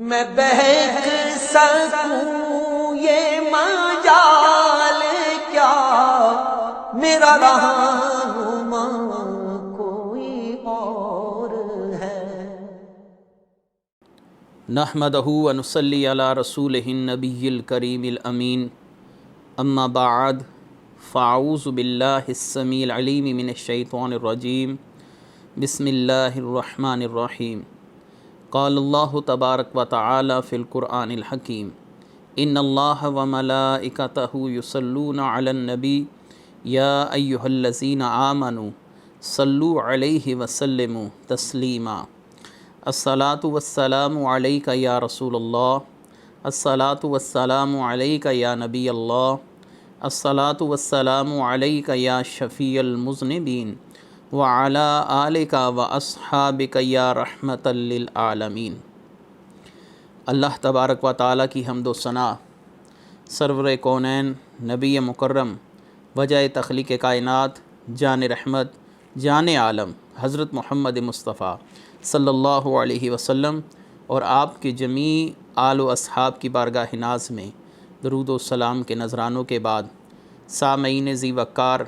میں بہک سکوں یہ مجال کیا، میرا رہنما کوئی اور ہے۔ نحمدہ و نصلی علی رسولہ النبی الکریم الامین، اما بعد فاعوذ باللہ السمیع العلیم من الشیطان الرجیم، بسم اللہ الرحمن الرحیم۔ قال اللہ تبارک و تعالی فی القرآن الحکیم، ان اللہ و ملائکتہ یصلون علی النبی یا ایہا الذین آمنوا صلوا علیہ وسلموا تسلیما۔ الصلاۃ والسلام علیک یا رسول اللہ، الصلاۃ والسلام علیک یا نبی اللہ، الصلاۃ والسلام علیک یا شفیع المذنبین، وعلی آلک و اصحابک یا رحمۃ للعالمین۔ اللہ تبارک و تعالیٰ کی حمد و ثنا، سرور کونین نبی مکرم وجہ تخلیق کائنات، جان رحمت، جان عالم حضرت محمد مصطفیٰ صلی اللہ علیہ وسلم اور آپ کے جمیع آل و اصحاب کی بارگاہ ناز میں درود و سلام کے نذرانوں کے بعد، سامعین ذی وقار،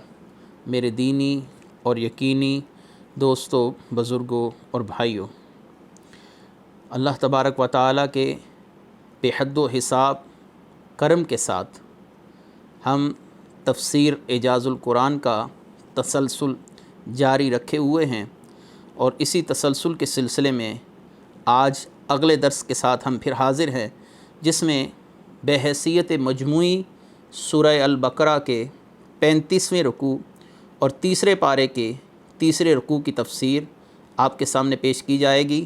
میرے دینی اور یقینی دوستوں، بزرگوں اور بھائیوں، اللہ تبارک و تعالیٰ کے بے حد و حساب کرم کے ساتھ ہم تفسیر اعجاز القرآن کا تسلسل جاری رکھے ہوئے ہیں، اور اسی تسلسل کے سلسلے میں آج اگلے درس کے ساتھ ہم پھر حاضر ہیں، جس میں بحیثیت مجموعی سورہ البقرہ کے 35ویں رکوع اور تیسرے پارے کے تیسرے رکوع کی تفسیر آپ کے سامنے پیش کی جائے گی۔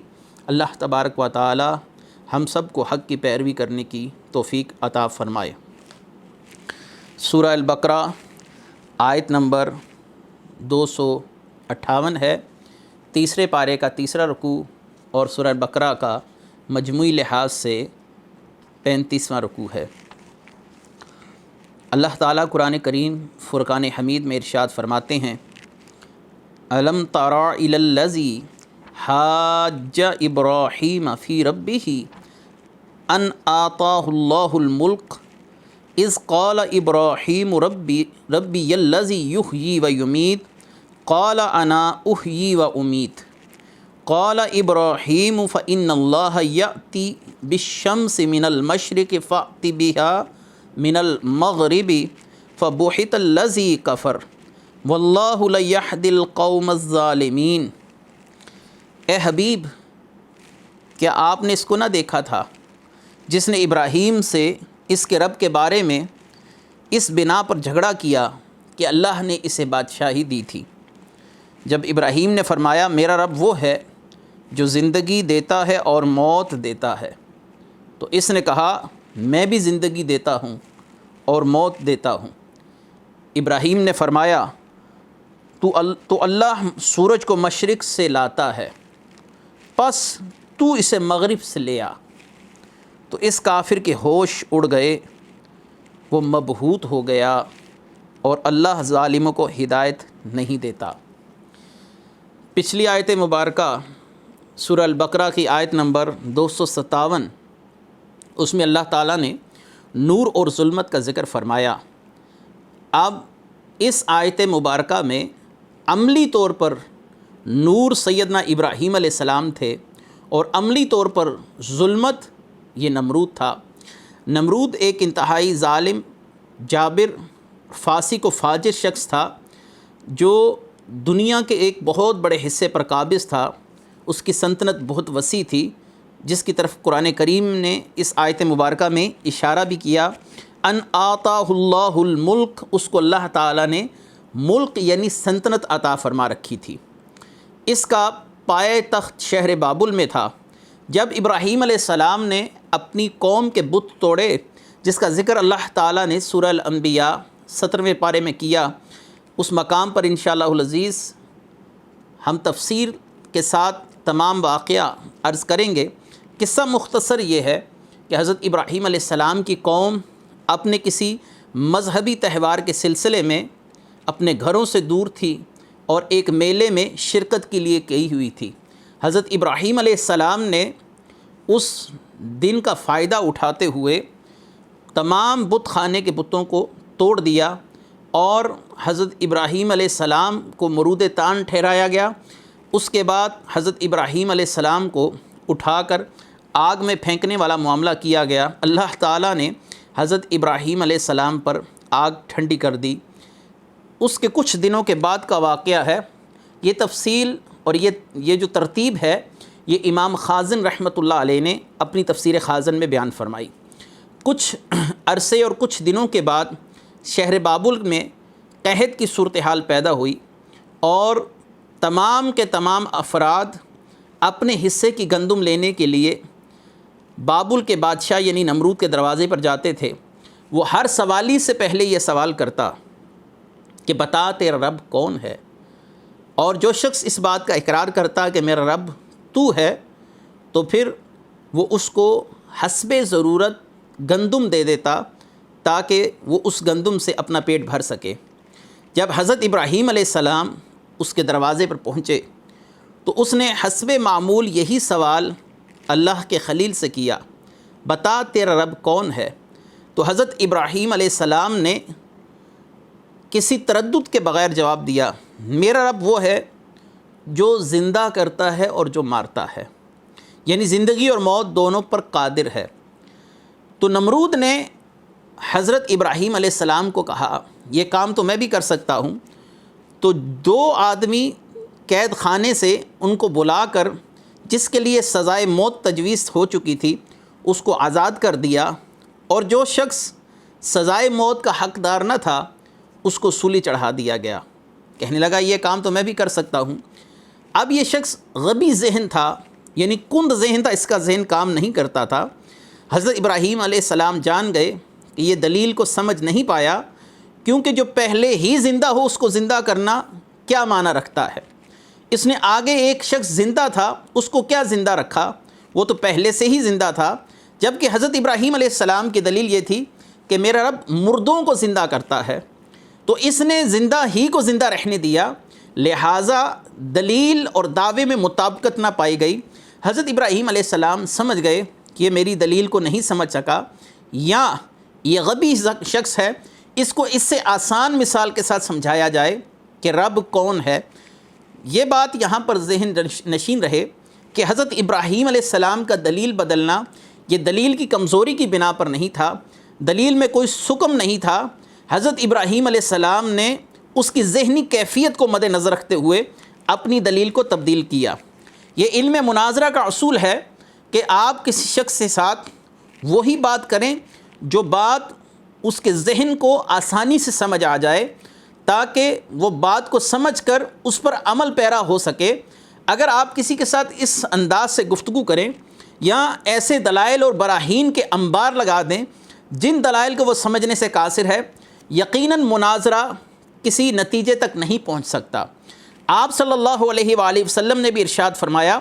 اللہ تبارک و تعالی ہم سب کو حق کی پیروی کرنے کی توفیق عطا فرمائے۔ سورہ البقرہ آیت نمبر 258 ہے، تیسرے پارے کا تیسرا رکوع اور سورہ البقرہ کا مجموعی لحاظ سے 35واں رکوع ہے۔ اللہ تعالیٰ قرآن کریم فرقان حمید میں ارشاد فرماتے ہیں، الم تر الی الذی حاج ابراہیم فی ربہ ان آتاہ اللہ الملک اذ قال ابراہیم ربی الذی یحیی و یمیت قال انا احیی و امیت قال ابراہیم فإن اللہ یأتی بالشمس من المشرق فأت بها من المغرب فبہت الذی کفر واللہ لیہدی القوم الظالمین۔ اے حبیب، کیا آپ نے اس کو نہ دیکھا تھا جس نے ابراہیم سے اس کے رب کے بارے میں اس بنا پر جھگڑا کیا کہ اللہ نے اسے بادشاہی دی تھی؟ جب ابراہیم نے فرمایا میرا رب وہ ہے جو زندگی دیتا ہے اور موت دیتا ہے، تو اس نے کہا میں بھی زندگی دیتا ہوں اور موت دیتا ہوں۔ ابراہیم نے فرمایا تو اللہ سورج کو مشرق سے لاتا ہے، پس تو اسے مغرب سے لے آ۔ تو اس کافر کے ہوش اڑ گئے، وہ مبہوت ہو گیا، اور اللہ ظالموں کو ہدایت نہیں دیتا۔ پچھلی آیت مبارکہ سورہ البقرہ کی آیت نمبر 257، اس میں اللہ تعالیٰ نے نور اور ظلمت کا ذکر فرمایا۔ اب اس آیت مبارکہ میں عملی طور پر نور سیدنا ابراہیم علیہ السلام تھے، اور عملی طور پر ظلمت یہ نمرود تھا۔ نمرود ایک انتہائی ظالم، جابر، فاسق و فاجر شخص تھا، جو دنیا کے ایک بہت بڑے حصے پر قابض تھا۔ اس کی سلطنت بہت وسیع تھی، جس کی طرف قرآن کریم نے اس آیت مبارکہ میں اشارہ بھی کیا، ان آتاہ اللہ الملک، اس کو اللہ تعالیٰ نے ملک یعنی سلطنت عطا فرما رکھی تھی۔ اس کا پائے تخت شہر بابل میں تھا۔ جب ابراہیم علیہ السلام نے اپنی قوم کے بت توڑے، جس کا ذکر اللہ تعالیٰ نے سورہ الانبیاء 17ویں پارے میں کیا، اس مقام پر انشاءاللہ العزیز ہم تفسیر کے ساتھ تمام واقعہ عرض کریں گے۔ قصہ مختصر یہ ہے کہ حضرت ابراہیم علیہ السلام کی قوم اپنے کسی مذہبی تہوار کے سلسلے میں اپنے گھروں سے دور تھی، اور ایک میلے میں شرکت کے لیے گئی ہوئی تھی۔ حضرت ابراہیم علیہ السلام نے اس دن کا فائدہ اٹھاتے ہوئے تمام بت خانے کے بتوں کو توڑ دیا اور حضرت ابراہیم علیہ السلام کو مرود تان ٹھہرایا گیا۔ اس کے بعد حضرت ابراہیم علیہ السلام کو اٹھا کر آگ میں پھینکنے والا معاملہ کیا گیا۔ اللہ تعالیٰ نے حضرت ابراہیم علیہ السلام پر آگ ٹھنڈی کر دی۔ اس کے کچھ دنوں کے بعد کا واقعہ ہے۔ یہ تفصیل اور یہ جو ترتیب ہے یہ امام خازن رحمۃ اللہ علیہ نے اپنی تفسیر خازن میں بیان فرمائی۔ کچھ عرصے اور کچھ دنوں کے بعد شہر بابل میں قحط کی صورتحال پیدا ہوئی اور تمام کے تمام افراد اپنے حصے کی گندم لینے کے لیے بابل کے بادشاہ یعنی نمرود کے دروازے پر جاتے تھے۔ وہ ہر سوالی سے پہلے یہ سوال کرتا کہ بتا تیرا رب کون ہے، اور جو شخص اس بات کا اقرار کرتا کہ میرا رب تو ہے تو پھر وہ اس کو حسب ضرورت گندم دے دیتا تاکہ وہ اس گندم سے اپنا پیٹ بھر سکے۔ جب حضرت ابراہیم علیہ السلام اس کے دروازے پر پہنچے تو اس نے حسب معمول یہی سوال اللہ کے خلیل سے کیا، بتا تیرا رب کون ہے؟ تو حضرت ابراہیم علیہ السلام نے کسی تردد کے بغیر جواب دیا، میرا رب وہ ہے جو زندہ کرتا ہے اور جو مارتا ہے، یعنی زندگی اور موت دونوں پر قادر ہے۔ تو نمرود نے حضرت ابراہیم علیہ السلام کو کہا یہ کام تو میں بھی کر سکتا ہوں۔ تو 2 آدمی قید خانے سے ان کو بلا کر جس کے لیے سزائے موت تجویز ہو چکی تھی اس کو آزاد کر دیا، اور جو شخص سزائے موت کا حقدار نہ تھا اس کو سولی چڑھا دیا گیا۔ کہنے لگا یہ کام تو میں بھی کر سکتا ہوں۔ اب یہ شخص غبی ذہن تھا، یعنی کند ذہن تھا، اس کا ذہن کام نہیں کرتا تھا۔ حضرت ابراہیم علیہ السلام جان گئے کہ یہ دلیل کو سمجھ نہیں پایا، کیونکہ جو پہلے ہی زندہ ہو اس کو زندہ کرنا کیا معنی رکھتا ہے؟ اس نے آگے ایک شخص زندہ تھا اس کو کیا زندہ رکھا؟ وہ تو پہلے سے ہی زندہ تھا، جبکہ حضرت ابراہیم علیہ السلام کی دلیل یہ تھی کہ میرا رب مردوں کو زندہ کرتا ہے، تو اس نے زندہ ہی کو زندہ رہنے دیا، لہٰذا دلیل اور دعوے میں مطابقت نہ پائی گئی۔ حضرت ابراہیم علیہ السلام سمجھ گئے کہ یہ میری دلیل کو نہیں سمجھ سکا، یا یہ غبی شخص ہے، اس کو اس سے آسان مثال کے ساتھ سمجھایا جائے کہ رب کون ہے۔ یہ بات یہاں پر ذہن نشین رہے کہ حضرت ابراہیم علیہ السلام کا دلیل بدلنا یہ دلیل کی کمزوری کی بنا پر نہیں تھا، دلیل میں کوئی سکم نہیں تھا۔ حضرت ابراہیم علیہ السلام نے اس کی ذہنی کیفیت کو مد نظر رکھتے ہوئے اپنی دلیل کو تبدیل کیا۔ یہ علم مناظرہ کا اصول ہے کہ آپ کسی شخص کے ساتھ وہی بات کریں جو بات اس کے ذہن کو آسانی سے سمجھ آ جائے، تاکہ وہ بات کو سمجھ کر اس پر عمل پیرا ہو سکے۔ اگر آپ کسی کے ساتھ اس انداز سے گفتگو کریں یا ایسے دلائل اور براہین کے انبار لگا دیں جن دلائل کو وہ سمجھنے سے قاصر ہے، یقیناً مناظرہ کسی نتیجے تک نہیں پہنچ سکتا۔ آپ صلی اللہ علیہ وآلہ وسلم نے بھی ارشاد فرمایا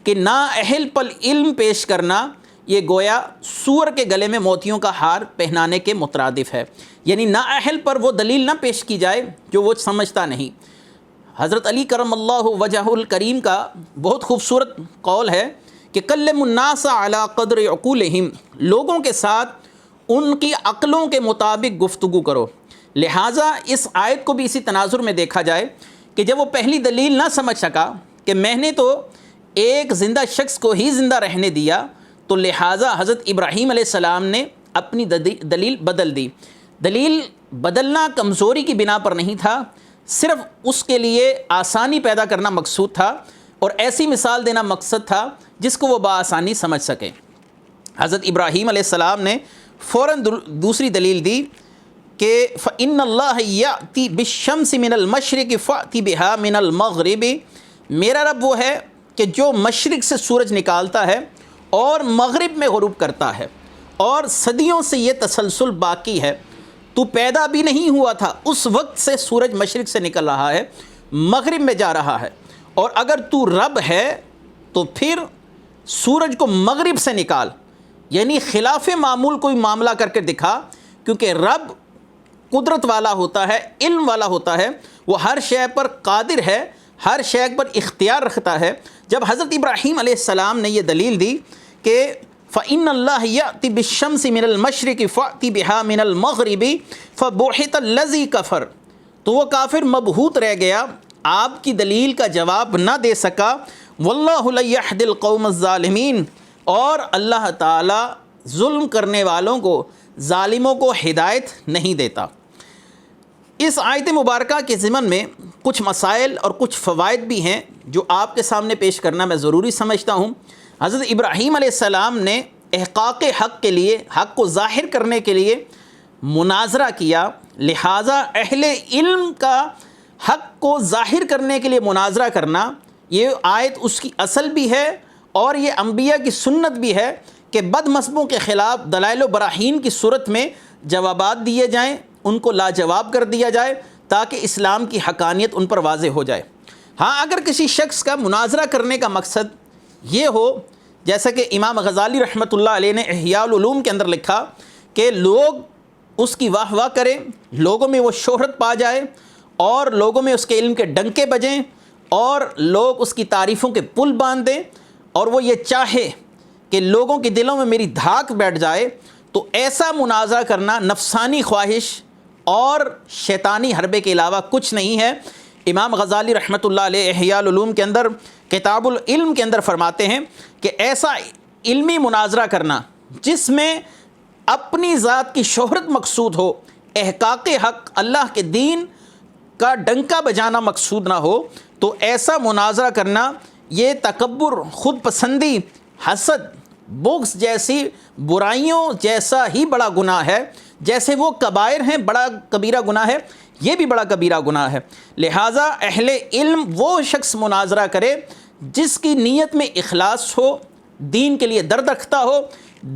کہ نااہل پر علم پیش کرنا یہ گویا سور کے گلے میں موتیوں کا ہار پہنانے کے مترادف ہے، یعنی نااہل پر وہ دلیل نہ پیش کی جائے جو وہ سمجھتا نہیں۔ حضرت علی کرم اللہ وجہ الکریم کا بہت خوبصورت قول ہے کہ کلم الناس علی قدر عقولہم، لوگوں کے ساتھ ان کی عقلوں کے مطابق گفتگو کرو۔ لہٰذا اس آیت کو بھی اسی تناظر میں دیکھا جائے کہ جب وہ پہلی دلیل نہ سمجھ سکا کہ میں نے تو ایک زندہ شخص کو ہی زندہ رہنے دیا، تو لہٰذا حضرت ابراہیم علیہ السلام نے اپنی دلیل بدل دی۔ دلیل بدلنا کمزوری کی بنا پر نہیں تھا، صرف اس کے لیے آسانی پیدا کرنا مقصود تھا اور ایسی مثال دینا مقصد تھا جس کو وہ بآسانی سمجھ سکیں۔ حضرت ابراہیم علیہ السلام نے فوراً دوسری دلیل دی کہ فَإِنَّ اللَّهَ يَأْتِي بِالشَّمْسِ مِنَ الْمَشْرِقِ فَأْتِ بِهَا مِنَ الْمَغْرِبِ، میرا رب وہ ہے کہ جو مشرق سے سورج نکالتا ہے اور مغرب میں غروب کرتا ہے، اور صدیوں سے یہ تسلسل باقی ہے۔ تو پیدا بھی نہیں ہوا تھا، اس وقت سے سورج مشرق سے نکل رہا ہے، مغرب میں جا رہا ہے، اور اگر تو رب ہے تو پھر سورج کو مغرب سے نکال، یعنی خلاف معمول کوئی معاملہ کر کے دکھا، کیونکہ رب قدرت والا ہوتا ہے، علم والا ہوتا ہے، وہ ہر شے پر قادر ہے، ہر شے پر اختیار رکھتا ہے۔ جب حضرت ابراہیم علیہ السلام نے یہ دلیل دی کہ فإن اللہ یأتی بالشمس من المشرق فأتی بہا من المغرب فبہت الذی کفر، تو وہ کافر مبہوت رہ گیا، آپ کی دلیل کا جواب نہ دے سکا۔ واللہ لا یہدی القوم الظالمین، اور اللہ تعالی ظلم کرنے والوں کو، ظالموں کو ہدایت نہیں دیتا۔ اس آیت مبارکہ کے ضمن میں کچھ مسائل اور کچھ فوائد بھی ہیں جو آپ کے سامنے پیش کرنا میں ضروری سمجھتا ہوں۔ حضرت ابراہیم علیہ السلام نے احقاق حق کے لیے، حق کو ظاہر کرنے کے لیے مناظرہ کیا، لہٰذا اہل علم کا حق کو ظاہر کرنے کے لیے مناظرہ کرنا، یہ آیت اس کی اصل بھی ہے اور یہ انبیاء کی سنت بھی ہے کہ بد مذہبوں کے خلاف دلائل و براہین کی صورت میں جوابات دیے جائیں، ان کو لاجواب کر دیا جائے تاکہ اسلام کی حقانیت ان پر واضح ہو جائے۔ ہاں، اگر کسی شخص کا مناظرہ کرنے کا مقصد یہ ہو، جیسا کہ امام غزالی رحمۃ اللہ علیہ نے احیاء العلوم کے اندر لکھا کہ لوگ اس کی واہ واہ کریں، لوگوں میں وہ شہرت پا جائے اور لوگوں میں اس کے علم کے ڈنکے بجیں اور لوگ اس کی تعریفوں کے پل باندھ دیں، اور وہ یہ چاہے کہ لوگوں کے دلوں میں میری دھاک بیٹھ جائے، تو ایسا مناظرہ کرنا نفسانی خواہش اور شیطانی حربے کے علاوہ کچھ نہیں ہے۔ امام غزالی رحمۃ اللہ علیہ احیاء العلوم کے اندر کتاب العلم کے اندر فرماتے ہیں کہ ایسا علمی مناظرہ کرنا جس میں اپنی ذات کی شہرت مقصود ہو، احقاق حق، اللہ کے دین کا ڈنکا بجانا مقصود نہ ہو، تو ایسا مناظرہ کرنا یہ تکبر، خود پسندی، حسد، بغض جیسی برائیوں جیسا ہی بڑا گناہ ہے۔ جیسے وہ کبائر ہیں، بڑا کبیرہ گناہ ہے، یہ بھی بڑا کبیرہ گناہ ہے۔ لہٰذا اہل علم وہ شخص مناظرہ کرے جس کی نیت میں اخلاص ہو، دین کے لیے درد رکھتا ہو،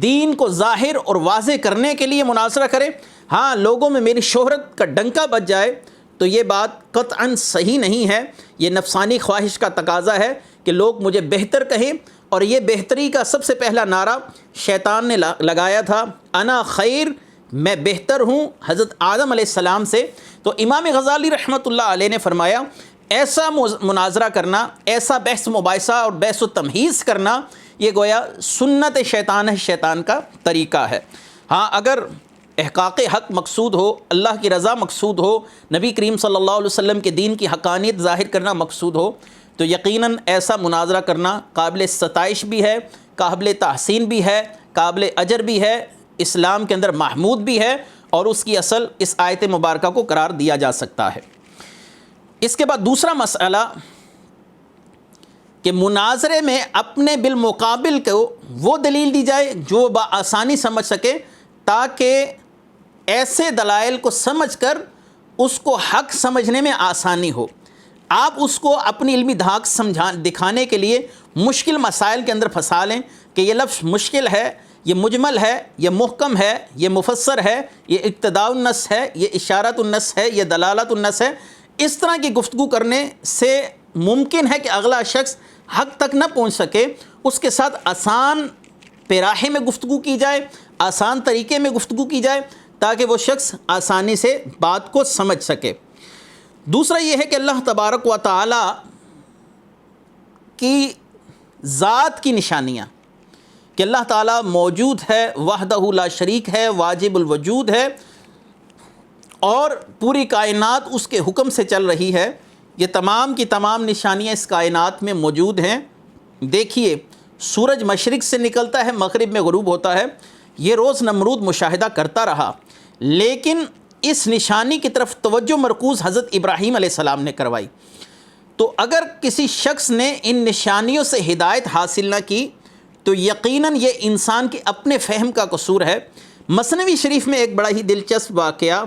دین کو ظاہر اور واضح کرنے کے لیے مناظرہ کرے۔ ہاں، لوگوں میں میری شہرت کا ڈنکا بج جائے تو یہ بات قطعاً صحیح نہیں ہے، یہ نفسانی خواہش کا تقاضا ہے کہ لوگ مجھے بہتر کہیں، اور یہ بہتری کا سب سے پہلا نعرہ شیطان نے لگایا تھا، انا خیر، میں بہتر ہوں حضرت آدم علیہ السلام سے۔ تو امام غزالی رحمۃ اللہ علیہ نے فرمایا ایسا مناظرہ کرنا، ایسا بحث مباحثہ اور بحث و تمہیز کرنا، یہ گویا سنت شیطان ہے، شیطان کا طریقہ ہے۔ ہاں، اگر احقاق حق مقصود ہو، اللہ کی رضا مقصود ہو، نبی کریم صلی اللہ علیہ وسلم کے دین کی حقانیت ظاہر کرنا مقصود ہو، تو یقیناً ایسا مناظرہ کرنا قابل ستائش بھی ہے، قابل تحسین بھی ہے، قابل اجر بھی ہے، اسلام کے اندر محمود بھی ہے، اور اس کی اصل اس آیت مبارکہ کو قرار دیا جا سکتا ہے۔ اس کے بعد دوسرا مسئلہ کہ مناظرے میں اپنے بالمقابل کو وہ دلیل دی جائے جو بآسانی سمجھ سکے، تاکہ ایسے دلائل کو سمجھ کر اس کو حق سمجھنے میں آسانی ہو۔ آپ اس کو اپنی علمی دھاک دکھانے کے لیے مشکل مسائل کے اندر پھنسا لیں کہ یہ لفظ مشکل ہے، یہ مجمل ہے، یہ محکم ہے، یہ مفسر ہے، یہ اقتضاء النص ہے، یہ اشارت النص ہے، یہ دلالت النص ہے۔ اس طرح کی گفتگو کرنے سے ممکن ہے کہ اگلا شخص حق تک نہ پہنچ سکے۔ اس کے ساتھ آسان پیراہے میں گفتگو کی جائے، آسان طریقے میں گفتگو کی جائے تاکہ وہ شخص آسانی سے بات کو سمجھ سکے۔ دوسرا یہ ہے کہ اللہ تبارک و تعالی کی ذات کی نشانیاں، کہ اللہ تعالیٰ موجود ہے، وحدہ لا شریک ہے، واجب الوجود ہے، اور پوری کائنات اس کے حکم سے چل رہی ہے۔ یہ تمام کی تمام نشانیاں اس کائنات میں موجود ہیں۔ دیکھیے، سورج مشرق سے نکلتا ہے، مغرب میں غروب ہوتا ہے، یہ روز نمرود مشاہدہ کرتا رہا، لیکن اس نشانی کی طرف توجہ مرکوز حضرت ابراہیم علیہ السلام نے کروائی۔ تو اگر کسی شخص نے ان نشانیوں سے ہدایت حاصل نہ کی تو یقیناً یہ انسان کے اپنے فہم کا قصور ہے۔ مثنوی شریف میں ایک بڑا ہی دلچسپ واقعہ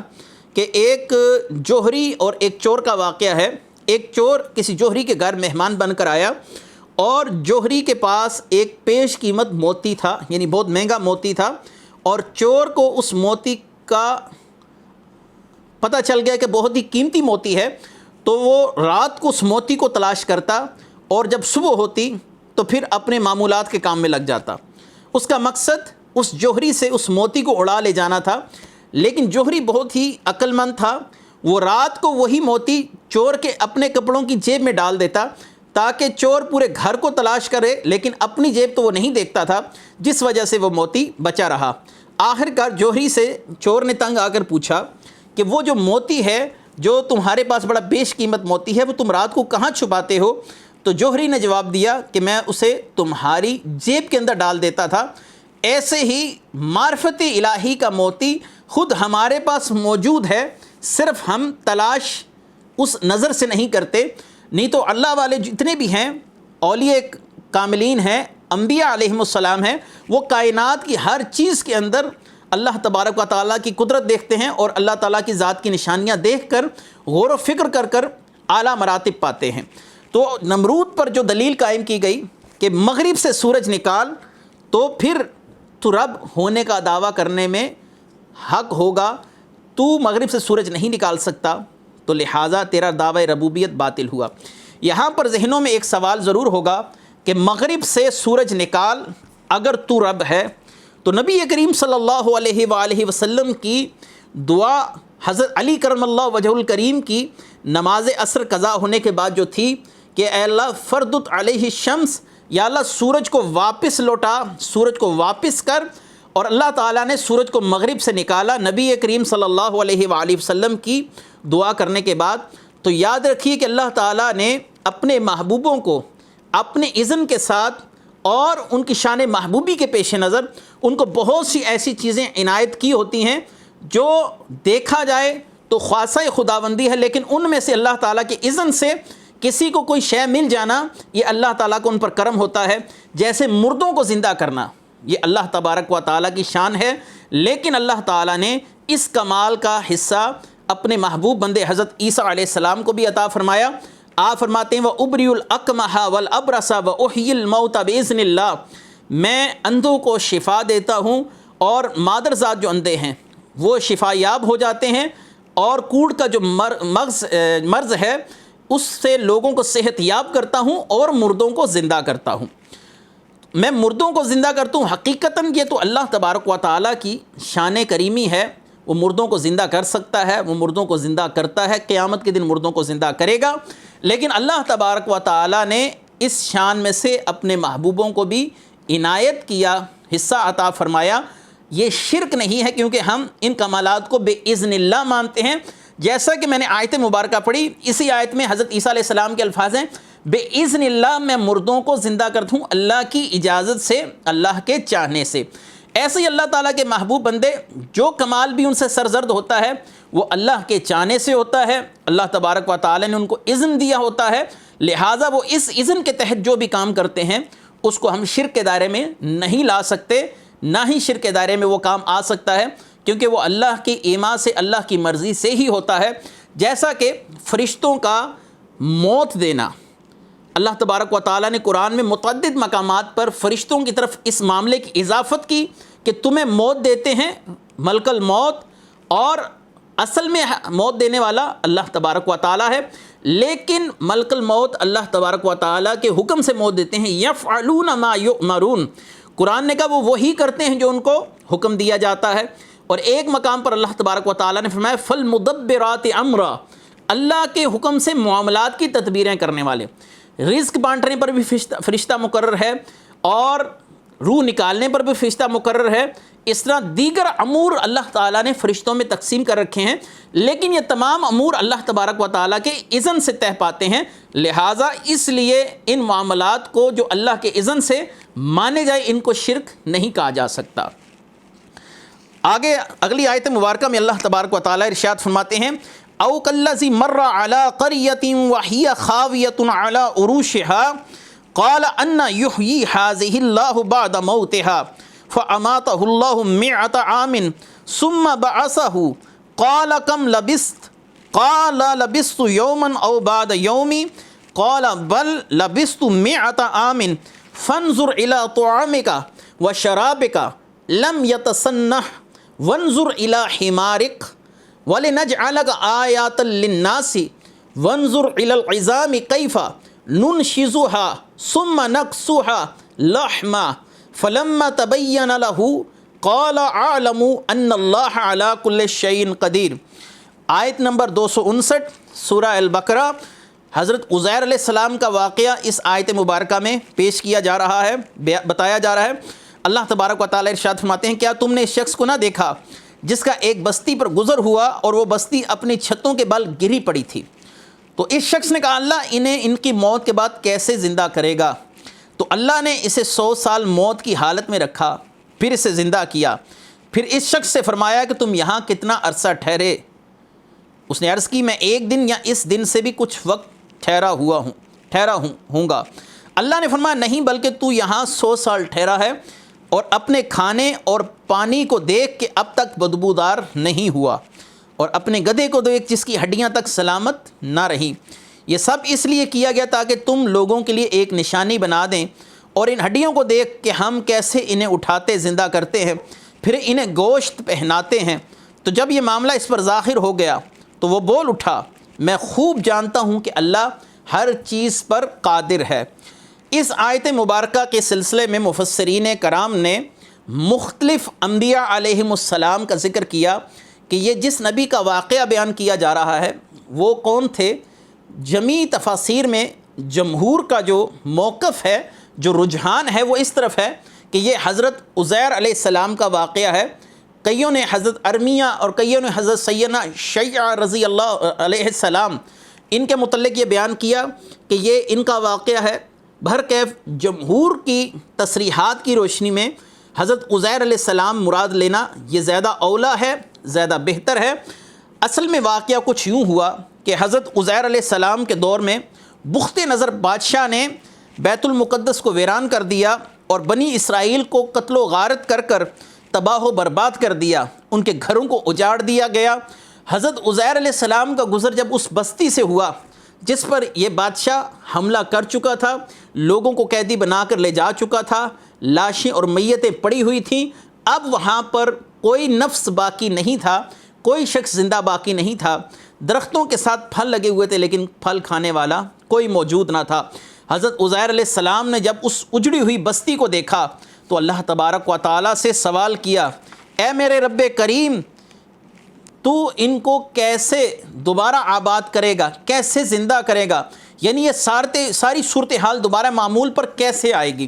کہ ایک جوہری اور ایک چور کا واقعہ ہے۔ ایک چور کسی جوہری کے گھر مہمان بن کر آیا، اور جوہری کے پاس ایک پیش قیمت موتی تھا، یعنی بہت مہنگا موتی تھا، اور چور کو اس موتی کا پتہ چل گیا کہ بہت ہی قیمتی موتی ہے، تو وہ رات کو اس موتی کو تلاش کرتا، اور جب صبح ہوتی تو پھر اپنے معمولات کے کام میں لگ جاتا۔ اس کا مقصد اس جوہری سے اس موتی کو اڑا لے جانا تھا، لیکن جوہری بہت ہی عقل مند تھا، وہ رات کو وہی موتی چور کے اپنے کپڑوں کی جیب میں ڈال دیتا تاکہ چور پورے گھر کو تلاش کرے لیکن اپنی جیب تو وہ نہیں دیکھتا تھا، جس وجہ سے وہ موتی بچا رہا۔ آخر کار جوہری سے چور نے تنگ آ کر پوچھا کہ وہ جو موتی ہے، جو تمہارے پاس بڑا بیش قیمت موتی ہے، وہ تم رات کو کہاں چھپاتے ہو؟ تو جوہری نے جواب دیا کہ میں اسے تمہاری جیب کے اندر ڈال دیتا تھا۔ ایسے ہی معرفت الہی کا موتی خود ہمارے پاس موجود ہے، صرف ہم تلاش اس نظر سے نہیں کرتے۔ نہیں تو اللہ والے جتنے بھی ہیں، اولیاء کاملین ہیں، انبیاء علیہم السلام ہیں، وہ کائنات کی ہر چیز کے اندر اللہ تبارک و تعالیٰ کی قدرت دیکھتے ہیں اور اللہ تعالیٰ کی ذات کی نشانیاں دیکھ کر غور و فکر کر کر اعلیٰ مراتب پاتے ہیں۔ تو نمرود پر جو دلیل قائم کی گئی کہ مغرب سے سورج نکال تو پھر تو رب ہونے کا دعویٰ کرنے میں حق ہوگا، تو مغرب سے سورج نہیں نکال سکتا، تو لہٰذا تیرا دعوی ربوبیت باطل ہوا۔ یہاں پر ذہنوں میں ایک سوال ضرور ہوگا کہ مغرب سے سورج نکال اگر تو رب ہے، تو نبی کریم صلی اللہ علیہ وآلہ وسلم کی دعا حضرت علی کرم اللہ وجہ الکریم کی نماز عصر قضا ہونے کے بعد جو تھی کہ اے اللہ فردت علیہ الشمس، یا اللہ سورج کو واپس لوٹا، سورج کو واپس کر، اور اللہ تعالیٰ نے سورج کو مغرب سے نکالا نبی کریم صلی اللہ علیہ وآلہ وسلم کی دعا کرنے کے بعد۔ تو یاد رکھیے کہ اللہ تعالیٰ نے اپنے محبوبوں کو اپنے اذن کے ساتھ اور ان کی شان محبوبی کے پیش نظر ان کو بہت سی ایسی چیزیں عنایت کی ہوتی ہیں جو دیکھا جائے تو خاصہ خداوندی ہے، لیکن ان میں سے اللہ تعالیٰ کے اذن سے کسی کو کوئی شے مل جانا، یہ اللہ تعالیٰ کو ان پر کرم ہوتا ہے۔ جیسے مردوں کو زندہ کرنا، یہ اللہ تبارک و تعالیٰ کی شان ہے، لیکن اللہ تعالیٰ نے اس کمال کا حصہ اپنے محبوب بندے حضرت عیسیٰ علیہ السلام کو بھی عطا فرمایا۔ آپ فرماتے ہیں وَأُبْرِئُ الْأَكْمَحَ وَالْأَبْرَصَ وَأُحْيِي الْمَوْتَ بِإِذْنِ اللَّهِ، میں اندھوں کو شفا دیتا ہوں اور مادرزاد جو اندھے ہیں وہ شفا یاب ہو جاتے ہیں، اور کوڑ کا جو مرض ہے اس سے لوگوں کو صحت یاب کرتا ہوں اور مردوں کو زندہ کرتا ہوں۔ میں مردوں کو زندہ کرتا ہوں، حقیقتاً یہ تو اللہ تبارک و تعالیٰ کی شان کریمی ہے، وہ مردوں کو زندہ کر سکتا ہے، وہ مردوں کو زندہ کرتا ہے، قیامت کے دن مردوں کو زندہ کرے گا۔ لیکن اللہ تبارک و تعالیٰ نے اس شان میں سے اپنے محبوبوں کو بھی عنایت کیا، حصہ عطا فرمایا۔ یہ شرک نہیں ہے، کیونکہ ہم ان کمالات کو بے اذن اللہ مانتے ہیں۔ جیسا کہ میں نے آیت مبارکہ پڑھی، اسی آیت میں حضرت عیسیٰ علیہ السلام کے الفاظ ہیں بے اذن اللہ، میں مردوں کو زندہ کرتا ہوں اللہ کی اجازت سے، اللہ کے چاہنے سے۔ ایسے ہی اللہ تعالیٰ کے محبوب بندے جو کمال بھی ان سے سرزد ہوتا ہے وہ اللہ کے چاہنے سے ہوتا ہے، اللہ تبارک و تعالیٰ نے ان کو اذن دیا ہوتا ہے، لہٰذا وہ اس اذن کے تحت جو بھی کام کرتے ہیں اس کو ہم شرک کے دائرے میں نہیں لا سکتے، نہ ہی شرک کے دائرے میں وہ کام آ سکتا ہے، کیونکہ وہ اللہ کی ایما سے، اللہ کی مرضی سے ہی ہوتا ہے۔ جیسا کہ فرشتوں کا موت دینا، اللہ تبارک و تعالیٰ نے قرآن میں متعدد مقامات پر فرشتوں کی طرف اس معاملے کی اضافت کی کہ تمہیں موت دیتے ہیں ملک الموت، اور اصل میں موت دینے والا اللہ تبارک و تعالیٰ ہے، لیکن ملک الموت اللہ تبارک و تعالیٰ کے حکم سے موت دیتے ہیں۔ یفعلون ما یؤمرون، قرآن نے کہا وہ وہی کرتے ہیں جو ان کو حکم دیا جاتا ہے۔ اور ایک مقام پر اللہ تبارک و تعالیٰ نے فرمایا فالمدبرات امرا، اللہ کے حکم سے معاملات کی تدبیریں کرنے والے۔ رزق بانٹنے پر بھی فرشتہ مقرر ہے، اور روح نکالنے پر بھی فرشتہ مقرر ہے۔ اس طرح دیگر امور اللہ تعالیٰ نے فرشتوں میں تقسیم کر رکھے ہیں، لیکن یہ تمام امور اللہ تبارک و تعالیٰ کے اذن سے طے پاتے ہیں، لہٰذا اس لیے ان معاملات کو جو اللہ کے اذن سے مانے جائے ان کو شرک نہیں کہا جا سکتا۔ آگے اگلی آیت مبارکہ میں اللہ تبارک و تعالیٰ ارشاد فرماتے ہیں او کالذی مر علی قریۃ وہی خاویۃ علی عروشها قال ان یحیی هذه اللہ بعد موتها فاماته اللہ 100 عام ثم بعثه قال کم لبثت قال لبثت یوما او بعد یوم قال بل لبثت 100 عام فانظر الى طعامك وشرابك لم يتسنح وانظر الى حمارك وَلِنَجْعَلَكَ آيَاتًا لِلنَّاسِ وَانظُرْ إِلَى الْعِظَامِ كَيْفَ نُنْشِزُهَا ثُمَّ نَكْسُوهَا لَحْمًا فَلَمَّا تَبَيَّنَ لَهُ قَالَ أَعْلَمُ أَنَّ اللَّهَ عَلَى كُلِّ شَيْءٍ قَدِيرٌ۔ آیت نمبر 259 سورہ البقرہ۔ حضرت عزیر علیہ السلام کا واقعہ اس آیت مبارکہ میں پیش کیا جا رہا ہے، بتایا جا رہا ہے۔ اللہ تبارک و تعالیٰ ارشاد فرماتے ہیں، کیا تم نے اس شخص کو نہ دیکھا جس کا ایک بستی پر گزر ہوا اور وہ بستی اپنی چھتوں کے بل گری پڑی تھی؟ تو اس شخص نے کہا اللہ انہیں ان کی موت کے بعد کیسے زندہ کرے گا؟ تو اللہ نے اسے 100 سال موت کی حالت میں رکھا، پھر اسے زندہ کیا۔ پھر اس شخص سے فرمایا کہ تم یہاں کتنا عرصہ ٹھہرے؟ اس نے عرض کی میں 1 دن یا اس دن سے بھی کچھ وقت ٹھہرا ہوں گا۔ اللہ نے فرمایا نہیں، بلکہ تو یہاں 100 سال ٹھہرا ہے اور اپنے کھانے اور پانی کو دیکھ کے اب تک بدبودار نہیں ہوا، اور اپنے گدھے کو دیکھ جس کی ہڈیاں تک سلامت نہ رہیں۔ یہ سب اس لیے کیا گیا تاکہ تم لوگوں کے لیے ایک نشانی بنا دیں، اور ان ہڈیوں کو دیکھ کہ ہم کیسے انہیں اٹھاتے زندہ کرتے ہیں، پھر انہیں گوشت پہناتے ہیں۔ تو جب یہ معاملہ اس پر ظاہر ہو گیا تو وہ بول اٹھا میں خوب جانتا ہوں کہ اللہ ہر چیز پر قادر ہے۔ اس آیت مبارکہ کے سلسلے میں مفسرین کرام نے مختلف انبیاء علیہم السلام کا ذکر کیا کہ یہ جس نبی کا واقعہ بیان کیا جا رہا ہے وہ کون تھے۔ جمیع تفاسیر میں جمہور کا جو موقف ہے، جو رجحان ہے، وہ اس طرف ہے کہ یہ حضرت عزیر علیہ السلام کا واقعہ ہے۔ کئیوں نے حضرت ارمیہ اور کئیوں نے حضرت سیدنا شیعہ رضی اللہ علیہ السلام ان کے متعلق یہ بیان کیا کہ یہ ان کا واقعہ ہے۔ بہرکیف جمہور کی تصریحات کی روشنی میں حضرت عزیر علیہ السلام مراد لینا یہ زیادہ اولیٰ ہے، زیادہ بہتر ہے۔ اصل میں واقعہ کچھ یوں ہوا کہ حضرت عزیر علیہ السلام کے دور میں بخت نظر بادشاہ نے بیت المقدس کو ویران کر دیا اور بنی اسرائیل کو قتل و غارت کر کر تباہ و برباد کر دیا، ان کے گھروں کو اجاڑ دیا گیا۔ حضرت عزیر علیہ السلام کا گزر جب اس بستی سے ہوا جس پر یہ بادشاہ حملہ کر چکا تھا، لوگوں کو قیدی بنا کر لے جا چکا تھا، لاشیں اور میتیں پڑی ہوئی تھیں، اب وہاں پر کوئی نفس باقی نہیں تھا، کوئی شخص زندہ باقی نہیں تھا۔ درختوں کے ساتھ پھل لگے ہوئے تھے لیکن پھل کھانے والا کوئی موجود نہ تھا۔ حضرت عزیر علیہ السلام نے جب اس اجڑی ہوئی بستی کو دیکھا تو اللہ تبارک و تعالیٰ سے سوال کیا، اے میرے رب کریم، تو ان کو کیسے دوبارہ آباد کرے گا، کیسے زندہ کرے گا؟ یعنی یہ ساری صورتحال دوبارہ معمول پر کیسے آئے گی؟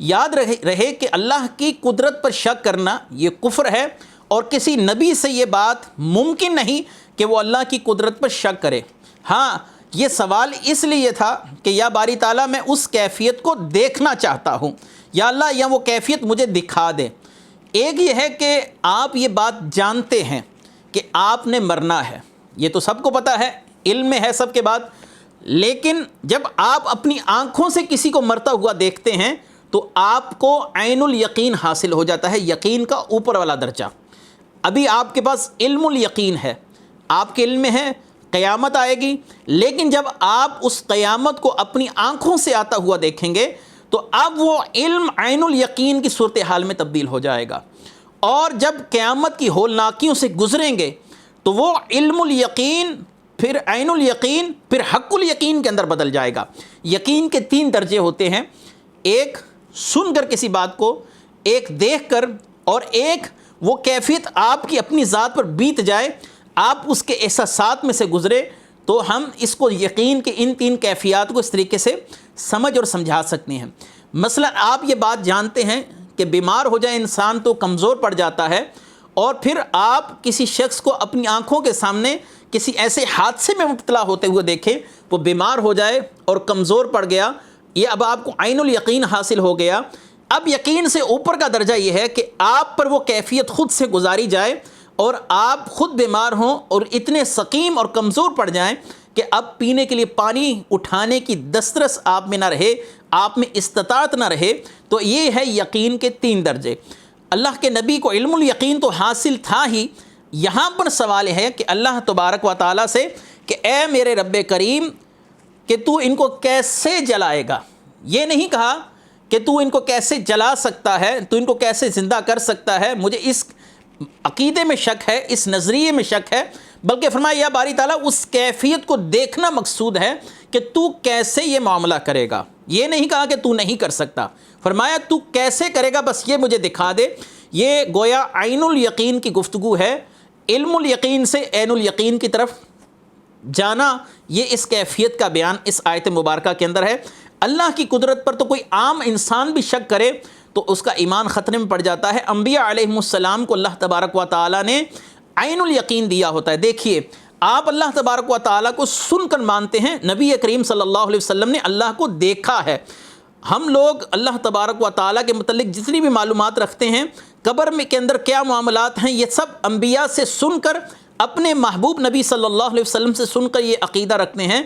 یاد رہے کہ اللہ کی قدرت پر شک کرنا یہ کفر ہے، اور کسی نبی سے یہ بات ممکن نہیں کہ وہ اللہ کی قدرت پر شک کرے۔ ہاں، یہ سوال اس لیے تھا کہ یا باری تعالیٰ میں اس کیفیت کو دیکھنا چاہتا ہوں، یا اللہ یا وہ کیفیت مجھے دکھا دے۔ ایک یہ ہے کہ آپ یہ بات جانتے ہیں کہ آپ نے مرنا ہے، یہ تو سب کو پتہ ہے، علم میں ہے سب کے بعد، لیکن جب آپ اپنی آنکھوں سے کسی کو مرتا ہوا دیکھتے ہیں تو آپ کو عین الیقین حاصل ہو جاتا ہے، یقین کا اوپر والا درجہ۔ ابھی آپ کے پاس علم الیقین ہے، آپ کے علم میں ہے قیامت آئے گی، لیکن جب آپ اس قیامت کو اپنی آنکھوں سے آتا ہوا دیکھیں گے تو اب وہ علم عین الیقین کی صورتحال میں تبدیل ہو جائے گا، اور جب قیامت کی ہولناکیوں سے گزریں گے تو وہ علم الیقین، پھر عین الیقین، پھر حق الیقین کے اندر بدل جائے گا۔ یقین کے 3 درجے ہوتے ہیں، ایک سن کر کسی بات کو، ایک دیکھ کر، اور ایک وہ کیفیت آپ کی اپنی ذات پر بیت جائے، آپ اس کے احساسات میں سے گزرے، تو ہم اس کو یقین کے ان 3 کیفیات کو اس طریقے سے سمجھ اور سمجھا سکتے ہیں۔ مثلا آپ یہ بات جانتے ہیں کہ بیمار ہو جائے انسان تو کمزور پڑ جاتا ہے، اور پھر آپ کسی شخص کو اپنی آنکھوں کے سامنے کسی ایسے حادثے میں مبتلا ہوتے ہوئے دیکھیں، وہ بیمار ہو جائے اور کمزور پڑ گیا، یہ اب آپ کو عین الیقین حاصل ہو گیا۔ اب یقین سے اوپر کا درجہ یہ ہے کہ آپ پر وہ کیفیت خود سے گزاری جائے اور آپ خود بیمار ہوں اور اتنے سقیم اور کمزور پڑ جائیں کہ اب پینے کے لیے پانی اٹھانے کی دسترس آپ میں نہ رہے، آپ میں استطاعت نہ رہے۔ تو یہ ہے یقین کے 3 درجے۔ اللہ کے نبی کو علم الیقین تو حاصل تھا ہی، یہاں پر سوال ہے کہ اللہ تبارک و تعالیٰ سے کہ اے میرے رب کریم کہ تو ان کو کیسے جلائے گا۔ یہ نہیں کہا کہ تو ان کو کیسے جلا سکتا ہے، تو ان کو کیسے زندہ کر سکتا ہے، مجھے اس عقیدے میں شک ہے، اس نظریے میں شک ہے، بلکہ فرمایا یا باری تعالیٰ اس کیفیت کو دیکھنا مقصود ہے کہ تو کیسے یہ معاملہ کرے گا۔ یہ نہیں کہا کہ تو نہیں کر سکتا، فرمایا تو کیسے کرے گا بس یہ مجھے دکھا دے۔ یہ گویا عین الیقین کی گفتگو ہے، علم الیقین سے عین الیقین کی طرف جانا، یہ اس کیفیت کا بیان اس آیت مبارکہ کے اندر ہے۔ اللہ کی قدرت پر تو کوئی عام انسان بھی شک کرے تو اس کا ایمان خطرے میں پڑ جاتا ہے۔ انبیاء علیہم السلام کو اللہ تبارک و تعالیٰ نے عین الیقین دیا ہوتا ہے۔ دیکھیے آپ اللہ تبارک و تعالیٰ کو سن کر مانتے ہیں، نبی کریم صلی اللہ علیہ وسلم نے اللہ کو دیکھا ہے۔ ہم لوگ اللہ تبارک و تعالیٰ کے متعلق جتنی بھی معلومات رکھتے ہیں، قبر میں کے اندر کیا معاملات ہیں، یہ سب انبیاء سے سن کر، اپنے محبوب نبی صلی اللہ علیہ وسلم سے سن کر یہ عقیدہ رکھتے ہیں۔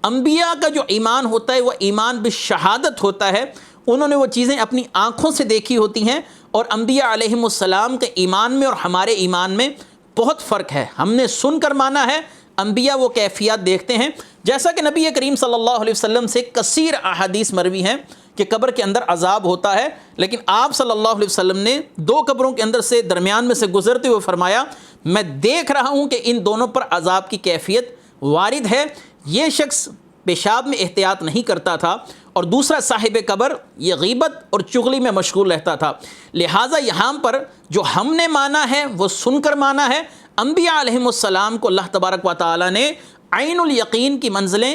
انبیاء کا جو ایمان ہوتا ہے وہ ایمان بالشہادت ہوتا ہے، انہوں نے وہ چیزیں اپنی آنکھوں سے دیکھی ہوتی ہیں، اور انبیاء علیہم السلام کے ایمان میں اور ہمارے ایمان میں بہت فرق ہے۔ ہم نے سن کر مانا ہے، انبیاء وہ کیفیات دیکھتے ہیں۔ جیسا کہ نبی کریم صلی اللہ علیہ وسلم سے کثیر احادیث مروی ہیں کہ قبر کے اندر عذاب ہوتا ہے، لیکن آپ صلی اللہ علیہ وسلم نے دو قبروں کے اندر سے درمیان میں سے گزرتے ہوئے فرمایا، میں دیکھ رہا ہوں کہ ان دونوں پر عذاب کی کیفیت وارد ہے۔ یہ شخص پیشاب میں احتیاط نہیں کرتا تھا، اور دوسرا صاحب قبر یہ غیبت اور چغلی میں مشغول رہتا تھا۔ لہٰذا یہاں پر جو ہم نے مانا ہے وہ سن کر مانا ہے۔ انبیاء علیہم السلام کو اللہ تبارک و تعالیٰ نے عین الیقین کی منزلیں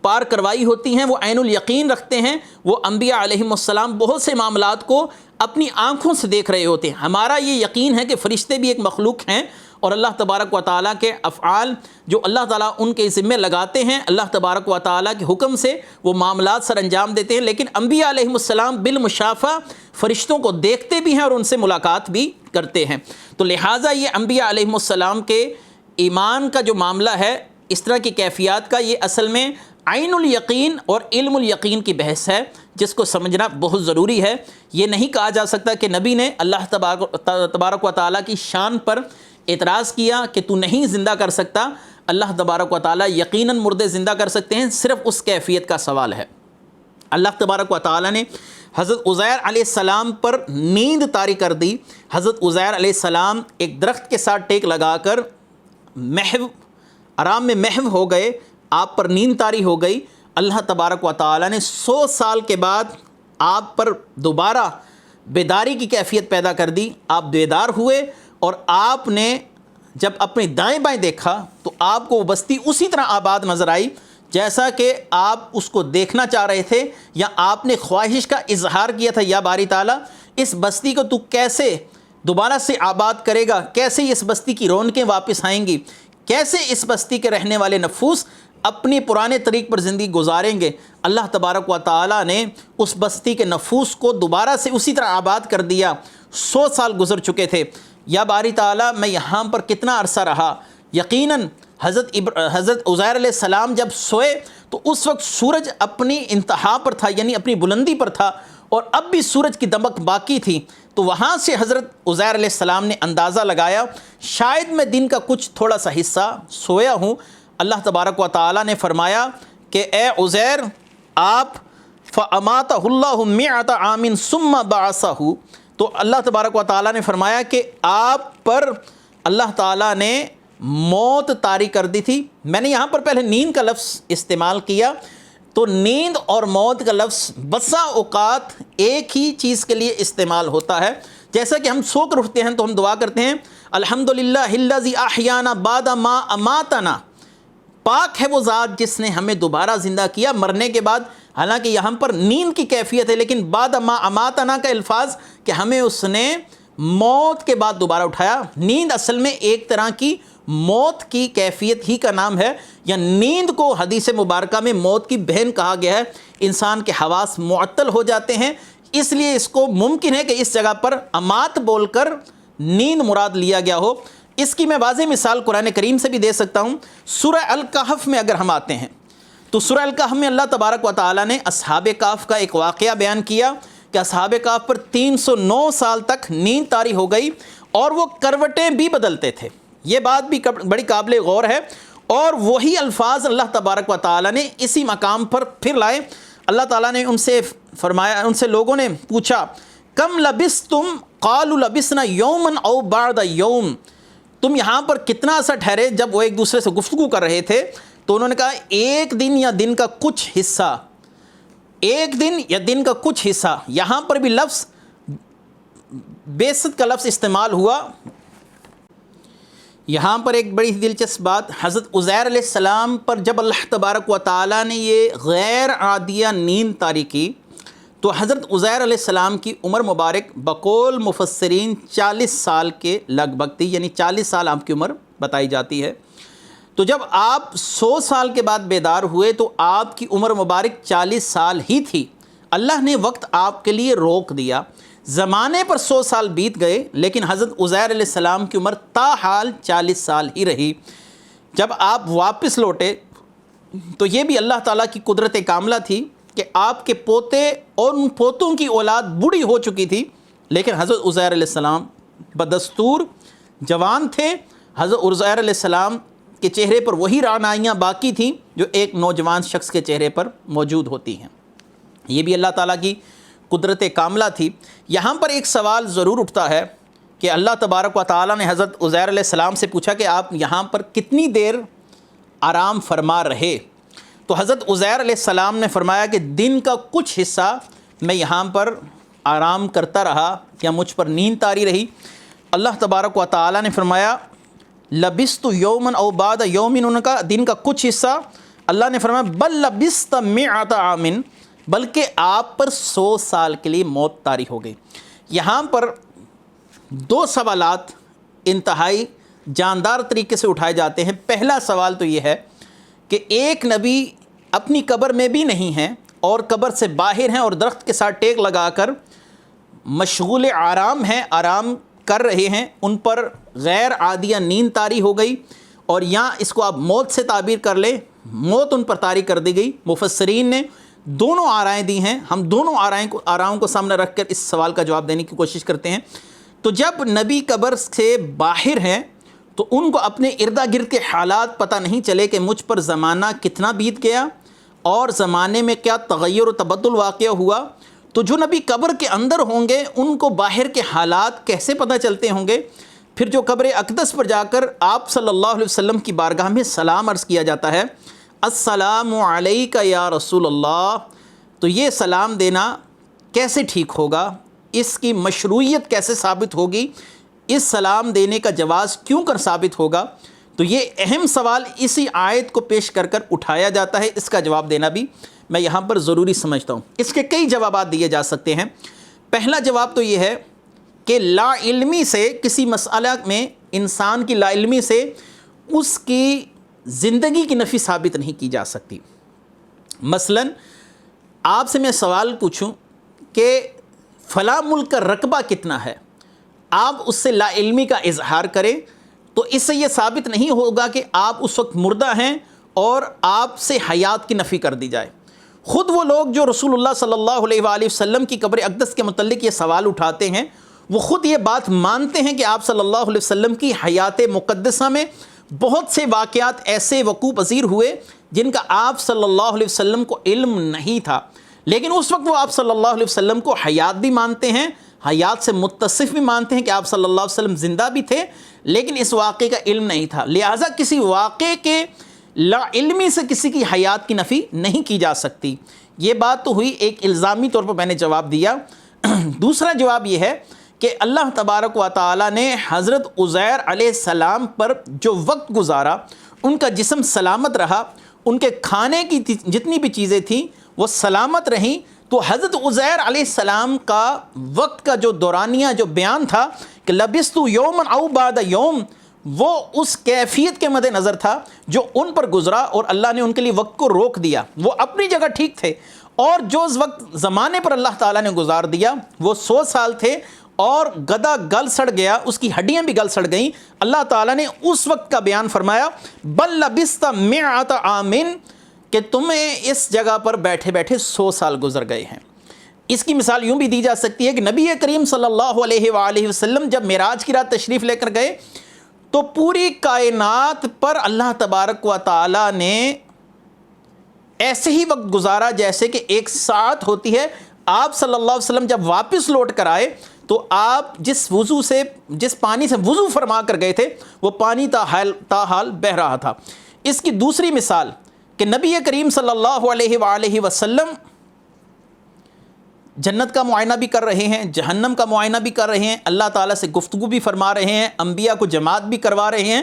پار کروائی ہوتی ہیں، وہ عین الیقین رکھتے ہیں۔ وہ انبیاء علیہم السلام بہت سے معاملات کو اپنی آنکھوں سے دیکھ رہے ہوتے ہیں۔ ہمارا یہ یقین ہے کہ فرشتے بھی ایک مخلوق ہیں، اور اللہ تبارک و تعالیٰ کے افعال جو اللہ تعالیٰ ان کے ذمے لگاتے ہیں، اللہ تبارک و تعالیٰ کے حکم سے وہ معاملات سر انجام دیتے ہیں۔ لیکن انبیاء علیہم السلام بالمشافہ فرشتوں کو دیکھتے بھی ہیں اور ان سے ملاقات بھی کرتے ہیں۔ تو لہٰذا یہ انبیاء علیہم السلام کے ایمان کا جو معاملہ ہے، اس طرح کی کیفیات کا، یہ اصل میں عین الیقین اور علم الیقین کی بحث ہے، جس کو سمجھنا بہت ضروری ہے۔ یہ نہیں کہا جا سکتا کہ نبی نے اللہ تبارک و تعالیٰ کی شان پر اعتراض کیا کہ تو نہیں زندہ کر سکتا۔ اللہ تبارک و تعالیٰ یقیناً مردے زندہ کر سکتے ہیں، صرف اس کیفیت کا سوال ہے۔ اللہ تبارک و تعالیٰ نے حضرت عزیر علیہ السلام پر نیند طاری کر دی۔ حضرت عزیر علیہ السلام ایک درخت کے ساتھ ٹیک لگا کر محو، آرام میں محو ہو گئے، آپ پر نیند طاری ہو گئی۔ اللہ تبارک و تعالیٰ نے 100 سال کے بعد آپ پر دوبارہ بیداری کی کیفیت پیدا کر دی۔ آپ بیدار ہوئے، اور آپ نے جب اپنے دائیں بائیں دیکھا تو آپ کو وہ بستی اسی طرح آباد نظر آئی جیسا کہ آپ اس کو دیکھنا چاہ رہے تھے، یا آپ نے خواہش کا اظہار کیا تھا، یا باری تعالیٰ اس بستی کو تو کیسے دوبارہ سے آباد کرے گا، کیسے اس بستی کی رونقیں واپس آئیں گی، کیسے اس بستی کے رہنے والے نفوس اپنی پرانے طریق پر زندگی گزاریں گے۔ اللہ تبارک و تعالیٰ نے اس بستی کے نفوس کو دوبارہ سے اسی طرح آباد کر دیا۔ 100 سال گزر چکے تھے۔ یا باری تعالیٰ میں یہاں پر کتنا عرصہ رہا؟ یقیناً حضرت عزیر علیہ السلام جب سوئے تو اس وقت سورج اپنی انتہا پر تھا، یعنی اپنی بلندی پر تھا، اور اب بھی سورج کی دمک باقی تھی۔ تو وہاں سے حضرت عزیر علیہ السلام نے اندازہ لگایا شاید میں دن کا کچھ تھوڑا سا حصہ سویا ہوں۔ اللہ تبارک و تعالیٰ نے فرمایا کہ اے عزیر آپ فَأَمَاتَهُ اللَّهُ مِئَةَ عَامٍ ثُمَّ بَعَثَهُ، تو اللہ تبارک و تعالیٰ نے فرمایا کہ آپ پر اللہ تعالیٰ نے موت طاری کر دی تھی۔ میں نے یہاں پر پہلے نیند کا لفظ استعمال کیا، تو نیند اور موت کا لفظ بسا اوقات ایک ہی چیز کے لیے استعمال ہوتا ہے۔ جیسا کہ ہم سو کر اٹھتے ہیں تو ہم دعا کرتے ہیں الحمدللہ الذی احیانا بعد ما اماتنا، پاک ہے وہ ذات جس نے ہمیں دوبارہ زندہ کیا مرنے کے بعد۔ حالانکہ یہاں پر نیند کی کیفیت ہے، لیکن بعد ما اماتنا کا الفاظ کہ ہمیں اس نے موت کے بعد دوبارہ اٹھایا۔ نیند اصل میں ایک طرح کی موت کی کیفیت ہی کا نام ہے، یا نیند کو حدیث مبارکہ میں موت کی بہن کہا گیا ہے۔ انسان کے حواس معطل ہو جاتے ہیں، اس لیے اس کو ممکن ہے کہ اس جگہ پر امات بول کر نیند مراد لیا گیا ہو۔ اس کی میں واضح مثال قرآن کریم سے بھی دے سکتا ہوں۔ سورہ الکہف میں اگر ہم آتے ہیں تو سورہ الکہف میں اللہ تبارک و تعالیٰ نے اصحاب کہف کا ایک واقعہ بیان کیا کہ اصحاب کہف پر 309 سال تک نیند طاری ہو گئی، اور وہ کروٹیں بھی بدلتے تھے۔ یہ بات بھی بڑی قابل غور ہے، اور وہی الفاظ اللہ تبارک و تعالیٰ نے اسی مقام پر پھر لائے۔ اللہ تعالیٰ نے ان سے فرمایا، ان سے لوگوں نے پوچھا کم لبستم قالوا لبسنا یوما او بعد یوم، تم یہاں پر کتنا عرصہ ٹھہرے؟ جب وہ ایک دوسرے سے گفتگو کر رہے تھے تو انہوں نے کہا ایک دن یا دن کا کچھ حصہ، ایک دن یا دن کا کچھ حصہ۔ یہاں پر بھی لفظ بیست کا لفظ استعمال ہوا، یہاں پر ایک بڑی دلچسپ بات، حضرت عزیر علیہ السلام پر جب اللہ تبارک و تعالیٰ نے یہ غیر عادیہ نیند طاری کی تو حضرت عزیر علیہ السلام کی عمر مبارک بقول مفسرین 40 سال کے لگ بھگ تھی، یعنی 40 سال آپ کی عمر بتائی جاتی ہے۔ تو جب آپ 100 سال کے بعد بیدار ہوئے تو آپ کی عمر مبارک 40 سال ہی تھی۔ اللہ نے وقت آپ کے لیے روک دیا، زمانے پر 100 سال بیت گئے، لیکن حضرت عزیر علیہ السلام کی عمر تاحال 40 سال ہی رہی۔ جب آپ واپس لوٹے تو یہ بھی اللہ تعالیٰ کی قدرت کاملہ تھی کہ آپ کے پوتے اور ان پوتوں کی اولاد بوڑھی ہو چکی تھی، لیکن حضرت عزیر علیہ السلام بدستور جوان تھے۔ حضرت عزیر علیہ السلام کے چہرے پر وہی رعنائیاں باقی تھیں جو ایک نوجوان شخص کے چہرے پر موجود ہوتی ہیں۔ یہ بھی اللہ تعالیٰ کی قدرت کاملہ تھی۔ یہاں پر ایک سوال ضرور اٹھتا ہے کہ اللہ تبارک و تعالیٰ نے حضرت عزیر علیہ السلام سے پوچھا کہ آپ یہاں پر کتنی دیر آرام فرما رہے؟ تو حضرت عزیر علیہ السلام نے فرمایا کہ دن کا کچھ حصہ میں یہاں پر آرام کرتا رہا یا مجھ پر نیند طاری رہی۔ اللہ تبارک و تعالیٰ نے فرمایا لبست یومن او بعد یومن، ان کا دن کا کچھ حصہ اللہ نے فرمایا بل لبست مئۃ عام، بلکہ آپ پر 100 سال کے لیے موت طاری ہو گئی۔ یہاں پر 2 سوالات انتہائی جاندار طریقے سے اٹھائے جاتے ہیں۔ پہلا سوال تو یہ ہے کہ ایک نبی اپنی قبر میں بھی نہیں ہیں اور قبر سے باہر ہیں اور درخت کے ساتھ ٹیک لگا کر مشغول آرام ہیں، آرام کر رہے ہیں، ان پر غیر عادیہ نیند طاری ہو گئی، اور یہاں اس کو آپ موت سے تعبیر کر لیں، موت ان پر طاری کر دی گئی۔ مفسرین نے دونوں آرائیں دی ہیں، ہم دونوں آرائوں کو سامنے رکھ کر اس سوال کا جواب دینے کی کوشش کرتے ہیں۔ تو جب نبی قبر سے باہر ہیں تو ان کو اپنے اردا گرد کے حالات پتہ نہیں چلے کہ مجھ پر زمانہ کتنا بیت گیا اور زمانے میں کیا تغیر و تبدل واقع ہوا۔ تو جو نبی قبر کے اندر ہوں گے ان کو باہر کے حالات کیسے پتہ چلتے ہوں گے؟ پھر جو قبر اقدس پر جا کر آپ صلی اللہ علیہ وسلم کی بارگاہ میں سلام عرض کیا جاتا ہے، السلام علیک یا رسول اللہ، تو یہ سلام دینا کیسے ٹھیک ہوگا؟ اس کی مشروعیت کیسے ثابت ہوگی؟ اس سلام دینے کا جواز کیوں کر ثابت ہوگا؟ تو یہ اہم سوال اسی آیت کو پیش کر کر اٹھایا جاتا ہے۔ اس کا جواب دینا بھی میں یہاں پر ضروری سمجھتا ہوں۔ اس کے کئی جوابات دیے جا سکتے ہیں۔ پہلا جواب تو یہ ہے کہ لا علمی سے، کسی مسئلہ میں انسان کی لا علمی سے اس کی زندگی کی نفی ثابت نہیں کی جا سکتی۔ مثلا آپ سے میں سوال پوچھوں کہ فلاں ملک کا رقبہ کتنا ہے، آپ اس سے لا علمی کا اظہار کریں تو اس سے یہ ثابت نہیں ہوگا کہ آپ اس وقت مردہ ہیں اور آپ سے حیات کی نفی کر دی جائے۔ خود وہ لوگ جو رسول اللہ صلی اللہ علیہ وآلہ وسلم کی قبر اقدس کے متعلق یہ سوال اٹھاتے ہیں، وہ خود یہ بات مانتے ہیں کہ آپ صلی اللہ علیہ وسلم کی حیات مقدسہ میں بہت سے واقعات ایسے وقوع پذیر ہوئے جن کا آپ صلی اللہ علیہ وسلم کو علم نہیں تھا، لیکن اس وقت وہ آپ صلی اللہ علیہ وسلم کو حیات بھی مانتے ہیں، حیات سے متصف بھی مانتے ہیں کہ آپ صلی اللہ علیہ وسلم زندہ بھی تھے، لیکن اس واقعے کا علم نہیں تھا۔ لہٰذا کسی واقعے کے لا علمی سے کسی کی حیات کی نفی نہیں کی جا سکتی۔ یہ بات تو ہوئی ایک الزامی طور پر میں نے جواب دیا۔ دوسرا جواب یہ ہے کہ اللہ تبارک و تعالیٰ نے حضرت عزیر علیہ السلام پر جو وقت گزارا، ان کا جسم سلامت رہا، ان کے کھانے کی جتنی بھی چیزیں تھیں وہ سلامت رہیں، تو حضرت عزیر علیہ السلام کا وقت کا جو دورانیہ جو بیان تھا کہ لبثت یوما او بعد یوم، وہ اس کیفیت کے مد نظر تھا جو ان پر گزرا، اور اللہ نے ان کے لیے وقت کو روک دیا۔ وہ اپنی جگہ ٹھیک تھے، اور جو اس وقت زمانے پر اللہ تعالیٰ نے گزار دیا وہ 100 سال تھے، اور گدھا گل سڑ گیا، اس کی ہڈیاں بھی گل سڑ گئیں۔ اللہ تعالیٰ نے اس وقت کا بیان فرمایا بل لبثت مئۃ عام، کہ تمہیں اس جگہ پر بیٹھے بیٹھے 100 سال گزر گئے ہیں۔ اس کی مثال یوں بھی دی جا سکتی ہے کہ نبی کریم صلی اللہ علیہ وآلہ وسلم جب معراج کی رات تشریف لے کر گئے تو پوری کائنات پر اللہ تبارک و تعالیٰ نے ایسے ہی وقت گزارا جیسے کہ ایک ساعت ہوتی ہے۔ آپ صلی اللہ علیہ وسلم جب واپس لوٹ کر آئے تو آپ جس پانی سے وضو فرما کر گئے تھے وہ پانی تاحال بہہ رہا تھا۔ اس کی دوسری مثال کہ نبی کریم صلی اللہ علیہ وآلہ وسلم جنت کا معائنہ بھی کر رہے ہیں، جہنم کا معائنہ بھی کر رہے ہیں، اللہ تعالیٰ سے گفتگو بھی فرما رہے ہیں، انبیاء کو جماعت بھی کروا رہے ہیں۔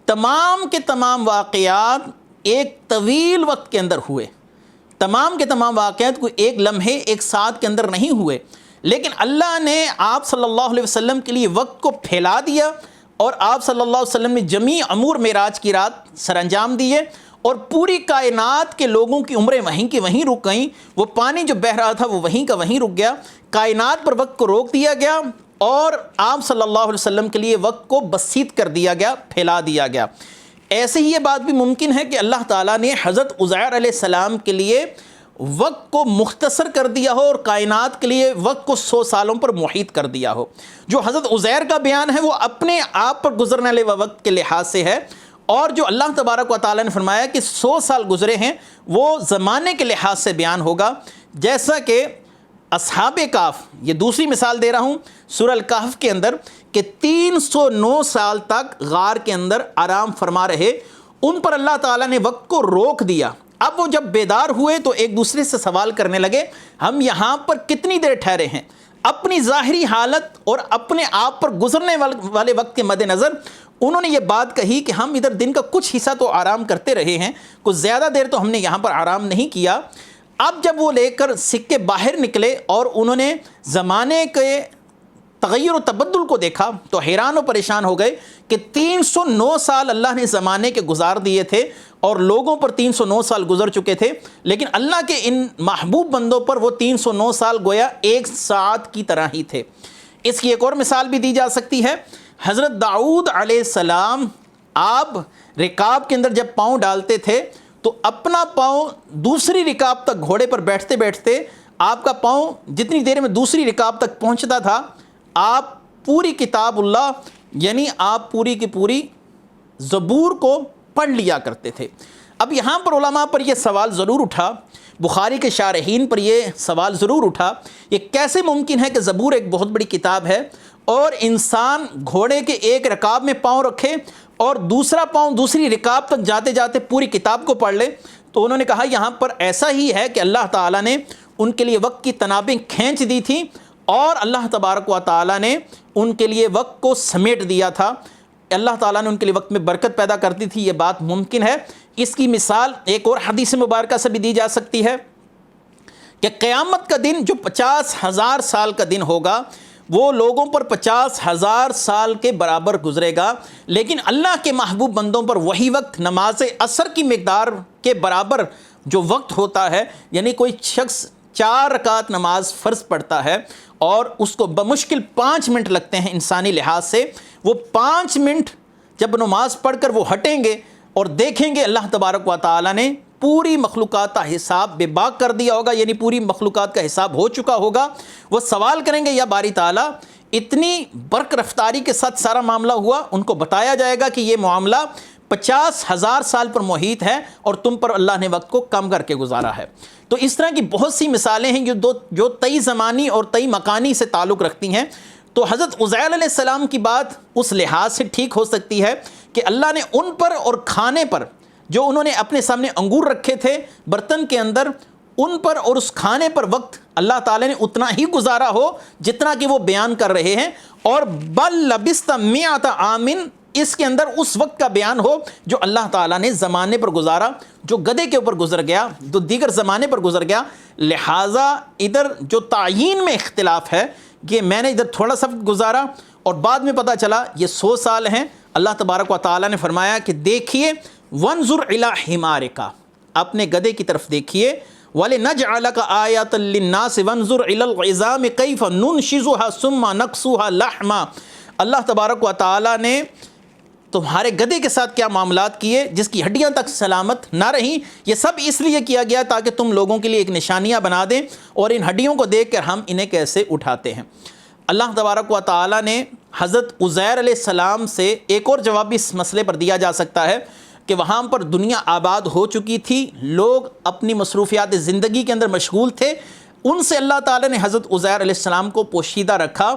تمام کے تمام واقعات ایک طویل وقت کے اندر ہوئے، تمام کے تمام واقعات کوئی ایک لمحے ایک ساتھ کے اندر نہیں ہوئے، لیکن اللہ نے آپ صلی اللہ علیہ وسلم کے لیے وقت کو پھیلا دیا، اور آپ صلی اللہ علیہ وسلم نے جمیع امور معراج کی رات سر انجام دیے، اور پوری کائنات کے لوگوں کی عمریں وہیں کی وہیں رک گئیں۔ وہ پانی جو بہہ رہا تھا وہ وہیں کا وہیں رک گیا، کائنات پر وقت کو روک دیا گیا، اور آپ صلی اللہ علیہ وسلم کے لیے وقت کو بسیط کر دیا گیا، پھیلا دیا گیا۔ ایسے ہی یہ بات بھی ممکن ہے کہ اللہ تعالیٰ نے حضرت عزیر علیہ السلام کے لیے وقت کو مختصر کر دیا ہو، اور کائنات کے لیے وقت کو 100 سالوں پر محیط کر دیا ہو۔ جو حضرت عزیر کا بیان ہے وہ اپنے آپ پر گزرنے والے وقت کے لحاظ سے ہے، اور جو اللہ تبارک و تعالیٰ نے فرمایا کہ 100 سال گزرے ہیں وہ زمانے کے لحاظ سے بیان ہوگا، جیسا کہ اصحاب کہف، یہ دوسری مثال دے رہا ہوں سورہ الکہف کے اندر، کہ 309 سال تک غار کے اندر آرام فرما رہے، ان پر اللہ تعالیٰ نے وقت کو روک دیا۔ اب وہ جب بیدار ہوئے تو ایک دوسرے سے سوال کرنے لگے، ہم یہاں پر کتنی دیر ٹھہرے ہیں؟ اپنی ظاہری حالت اور اپنے آپ پر گزرنے والے وقت کے مد نظر انہوں نے یہ بات کہی کہ ہم ادھر دن کا کچھ حصہ تو آرام کرتے رہے ہیں، کچھ زیادہ دیر تو ہم نے یہاں پر آرام نہیں کیا۔ اب جب وہ لے کر سکے باہر نکلے اور انہوں نے زمانے کے تغیر و تبدل کو دیکھا تو حیران و پریشان ہو گئے کہ 309 سال اللہ نے زمانے کے گزار دیے تھے، اور لوگوں پر 309 سال گزر چکے تھے، لیکن اللہ کے ان محبوب بندوں پر وہ 309 سال گویا ایک ساعت کی طرح ہی تھے۔ اس کی ایک اور مثال بھی دی جا سکتی ہے۔ حضرت داؤد علیہ السلام آپ رکاب کے اندر جب پاؤں ڈالتے تھے تو اپنا پاؤں دوسری رکاب تک گھوڑے پر بیٹھتے بیٹھتے آپ کا پاؤں جتنی دیر میں دوسری رکاب تک پہنچتا تھا، آپ پوری کتاب اللہ یعنی آپ پوری کی پوری زبور کو پڑھ لیا کرتے تھے۔ اب یہاں پر علماء پر یہ سوال ضرور اٹھا، بخاری کے شارحین پر یہ سوال ضرور اٹھا، یہ کیسے ممکن ہے کہ زبور ایک بہت بڑی کتاب ہے اور انسان گھوڑے کے ایک رکاب میں پاؤں رکھے اور دوسرا پاؤں دوسری رکاب تک جاتے جاتے پوری کتاب کو پڑھ لے؟ تو انہوں نے کہا یہاں پر ایسا ہی ہے کہ اللہ تعالیٰ نے ان کے لیے وقت کی تنابیں کھینچ دی تھی، اور اللہ تبارک و تعالیٰ نے ان کے لیے وقت کو سمیٹ دیا تھا، اللہ تعالیٰ نے ان کے لیے وقت میں برکت پیدا کر دی تھی۔ یہ بات ممکن ہے۔ اس کی مثال ایک اور حدیث مبارکہ سے بھی دی جا سکتی ہے کہ قیامت کا دن جو 50,000 سال کا دن ہوگا وہ لوگوں پر 50,000 سال کے برابر گزرے گا، لیکن اللہ کے محبوب بندوں پر وہی وقت نماز عصر کی مقدار کے برابر جو وقت ہوتا ہے، یعنی کوئی شخص 4 رکعت نماز فرض پڑھتا ہے اور اس کو بمشکل 5 منٹ لگتے ہیں انسانی لحاظ سے، وہ 5 منٹ جب نماز پڑھ کر وہ ہٹیں گے اور دیکھیں گے اللہ تبارک و تعالیٰ نے پوری مخلوقات کا حساب بے باک کر دیا ہوگا، یعنی پوری مخلوقات کا حساب ہو چکا ہوگا، وہ سوال کریں گے یا باری تعالیٰ اتنی برق رفتاری کے ساتھ سارا معاملہ ہوا؟ ان کو بتایا جائے گا کہ یہ معاملہ 50,000 سال پر محیط ہے اور تم پر اللہ نے وقت کو کم کر کے گزارا ہے۔ تو اس طرح کی بہت سی مثالیں ہیں جو تئی زمانی اور تئی مکانی سے تعلق رکھتی ہیں۔ تو حضرت عزیر علیہ السلام کی بات اس لحاظ سے ٹھیک ہو سکتی ہے کہ اللہ نے ان پر اور کھانے پر، جو انہوں نے اپنے سامنے انگور رکھے تھے برتن کے اندر، ان پر اور اس کھانے پر وقت اللہ تعالیٰ نے اتنا ہی گزارا ہو جتنا کہ وہ بیان کر رہے ہیں، اور بل لبست مئۃ عام، اس کے اندر اس وقت کا بیان ہو جو اللہ تعالیٰ نے زمانے پر گزارا، جو گدھے کے اوپر گزر گیا، جو دیگر زمانے پر گزر گیا۔ لہٰذا ادھر جو تعیین میں اختلاف ہے کہ میں نے ادھر تھوڑا سا گزارا اور بعد میں پتہ چلا یہ 100 سال ہیں، اللہ تبارک و تعالیٰ نے فرمایا کہ دیکھیے وانظر الی حمارک، اپنے گدھے کی طرف دیکھیے، وَلِنَجْعَلَكَ آیَةً لِلنَّاسِ وانظر الی العظام کیف ننشزها ثم نکسوها لحما۔ اللہ تبارک و تعالیٰ نے تمہارے گدھے کے ساتھ کیا معاملات کیے جس کی ہڈیاں تک سلامت نہ رہیں، یہ سب اس لیے کیا گیا تاکہ تم لوگوں کے لیے ایک نشانیاں بنا دیں، اور ان ہڈیوں کو دیکھ کر ہم انہیں کیسے اٹھاتے ہیں۔ اللہ تبارک و تعالیٰ نے حضرت عزیر علیہ السلام سے ایک اور جواب بھی اس مسئلے پر دیا جا سکتا ہے کہ وہاں پر دنیا آباد ہو چکی تھی، لوگ اپنی مصروفیات زندگی کے اندر مشغول تھے، ان سے اللہ تعالیٰ نے حضرت عزیر علیہ السلام کو پوشیدہ رکھا۔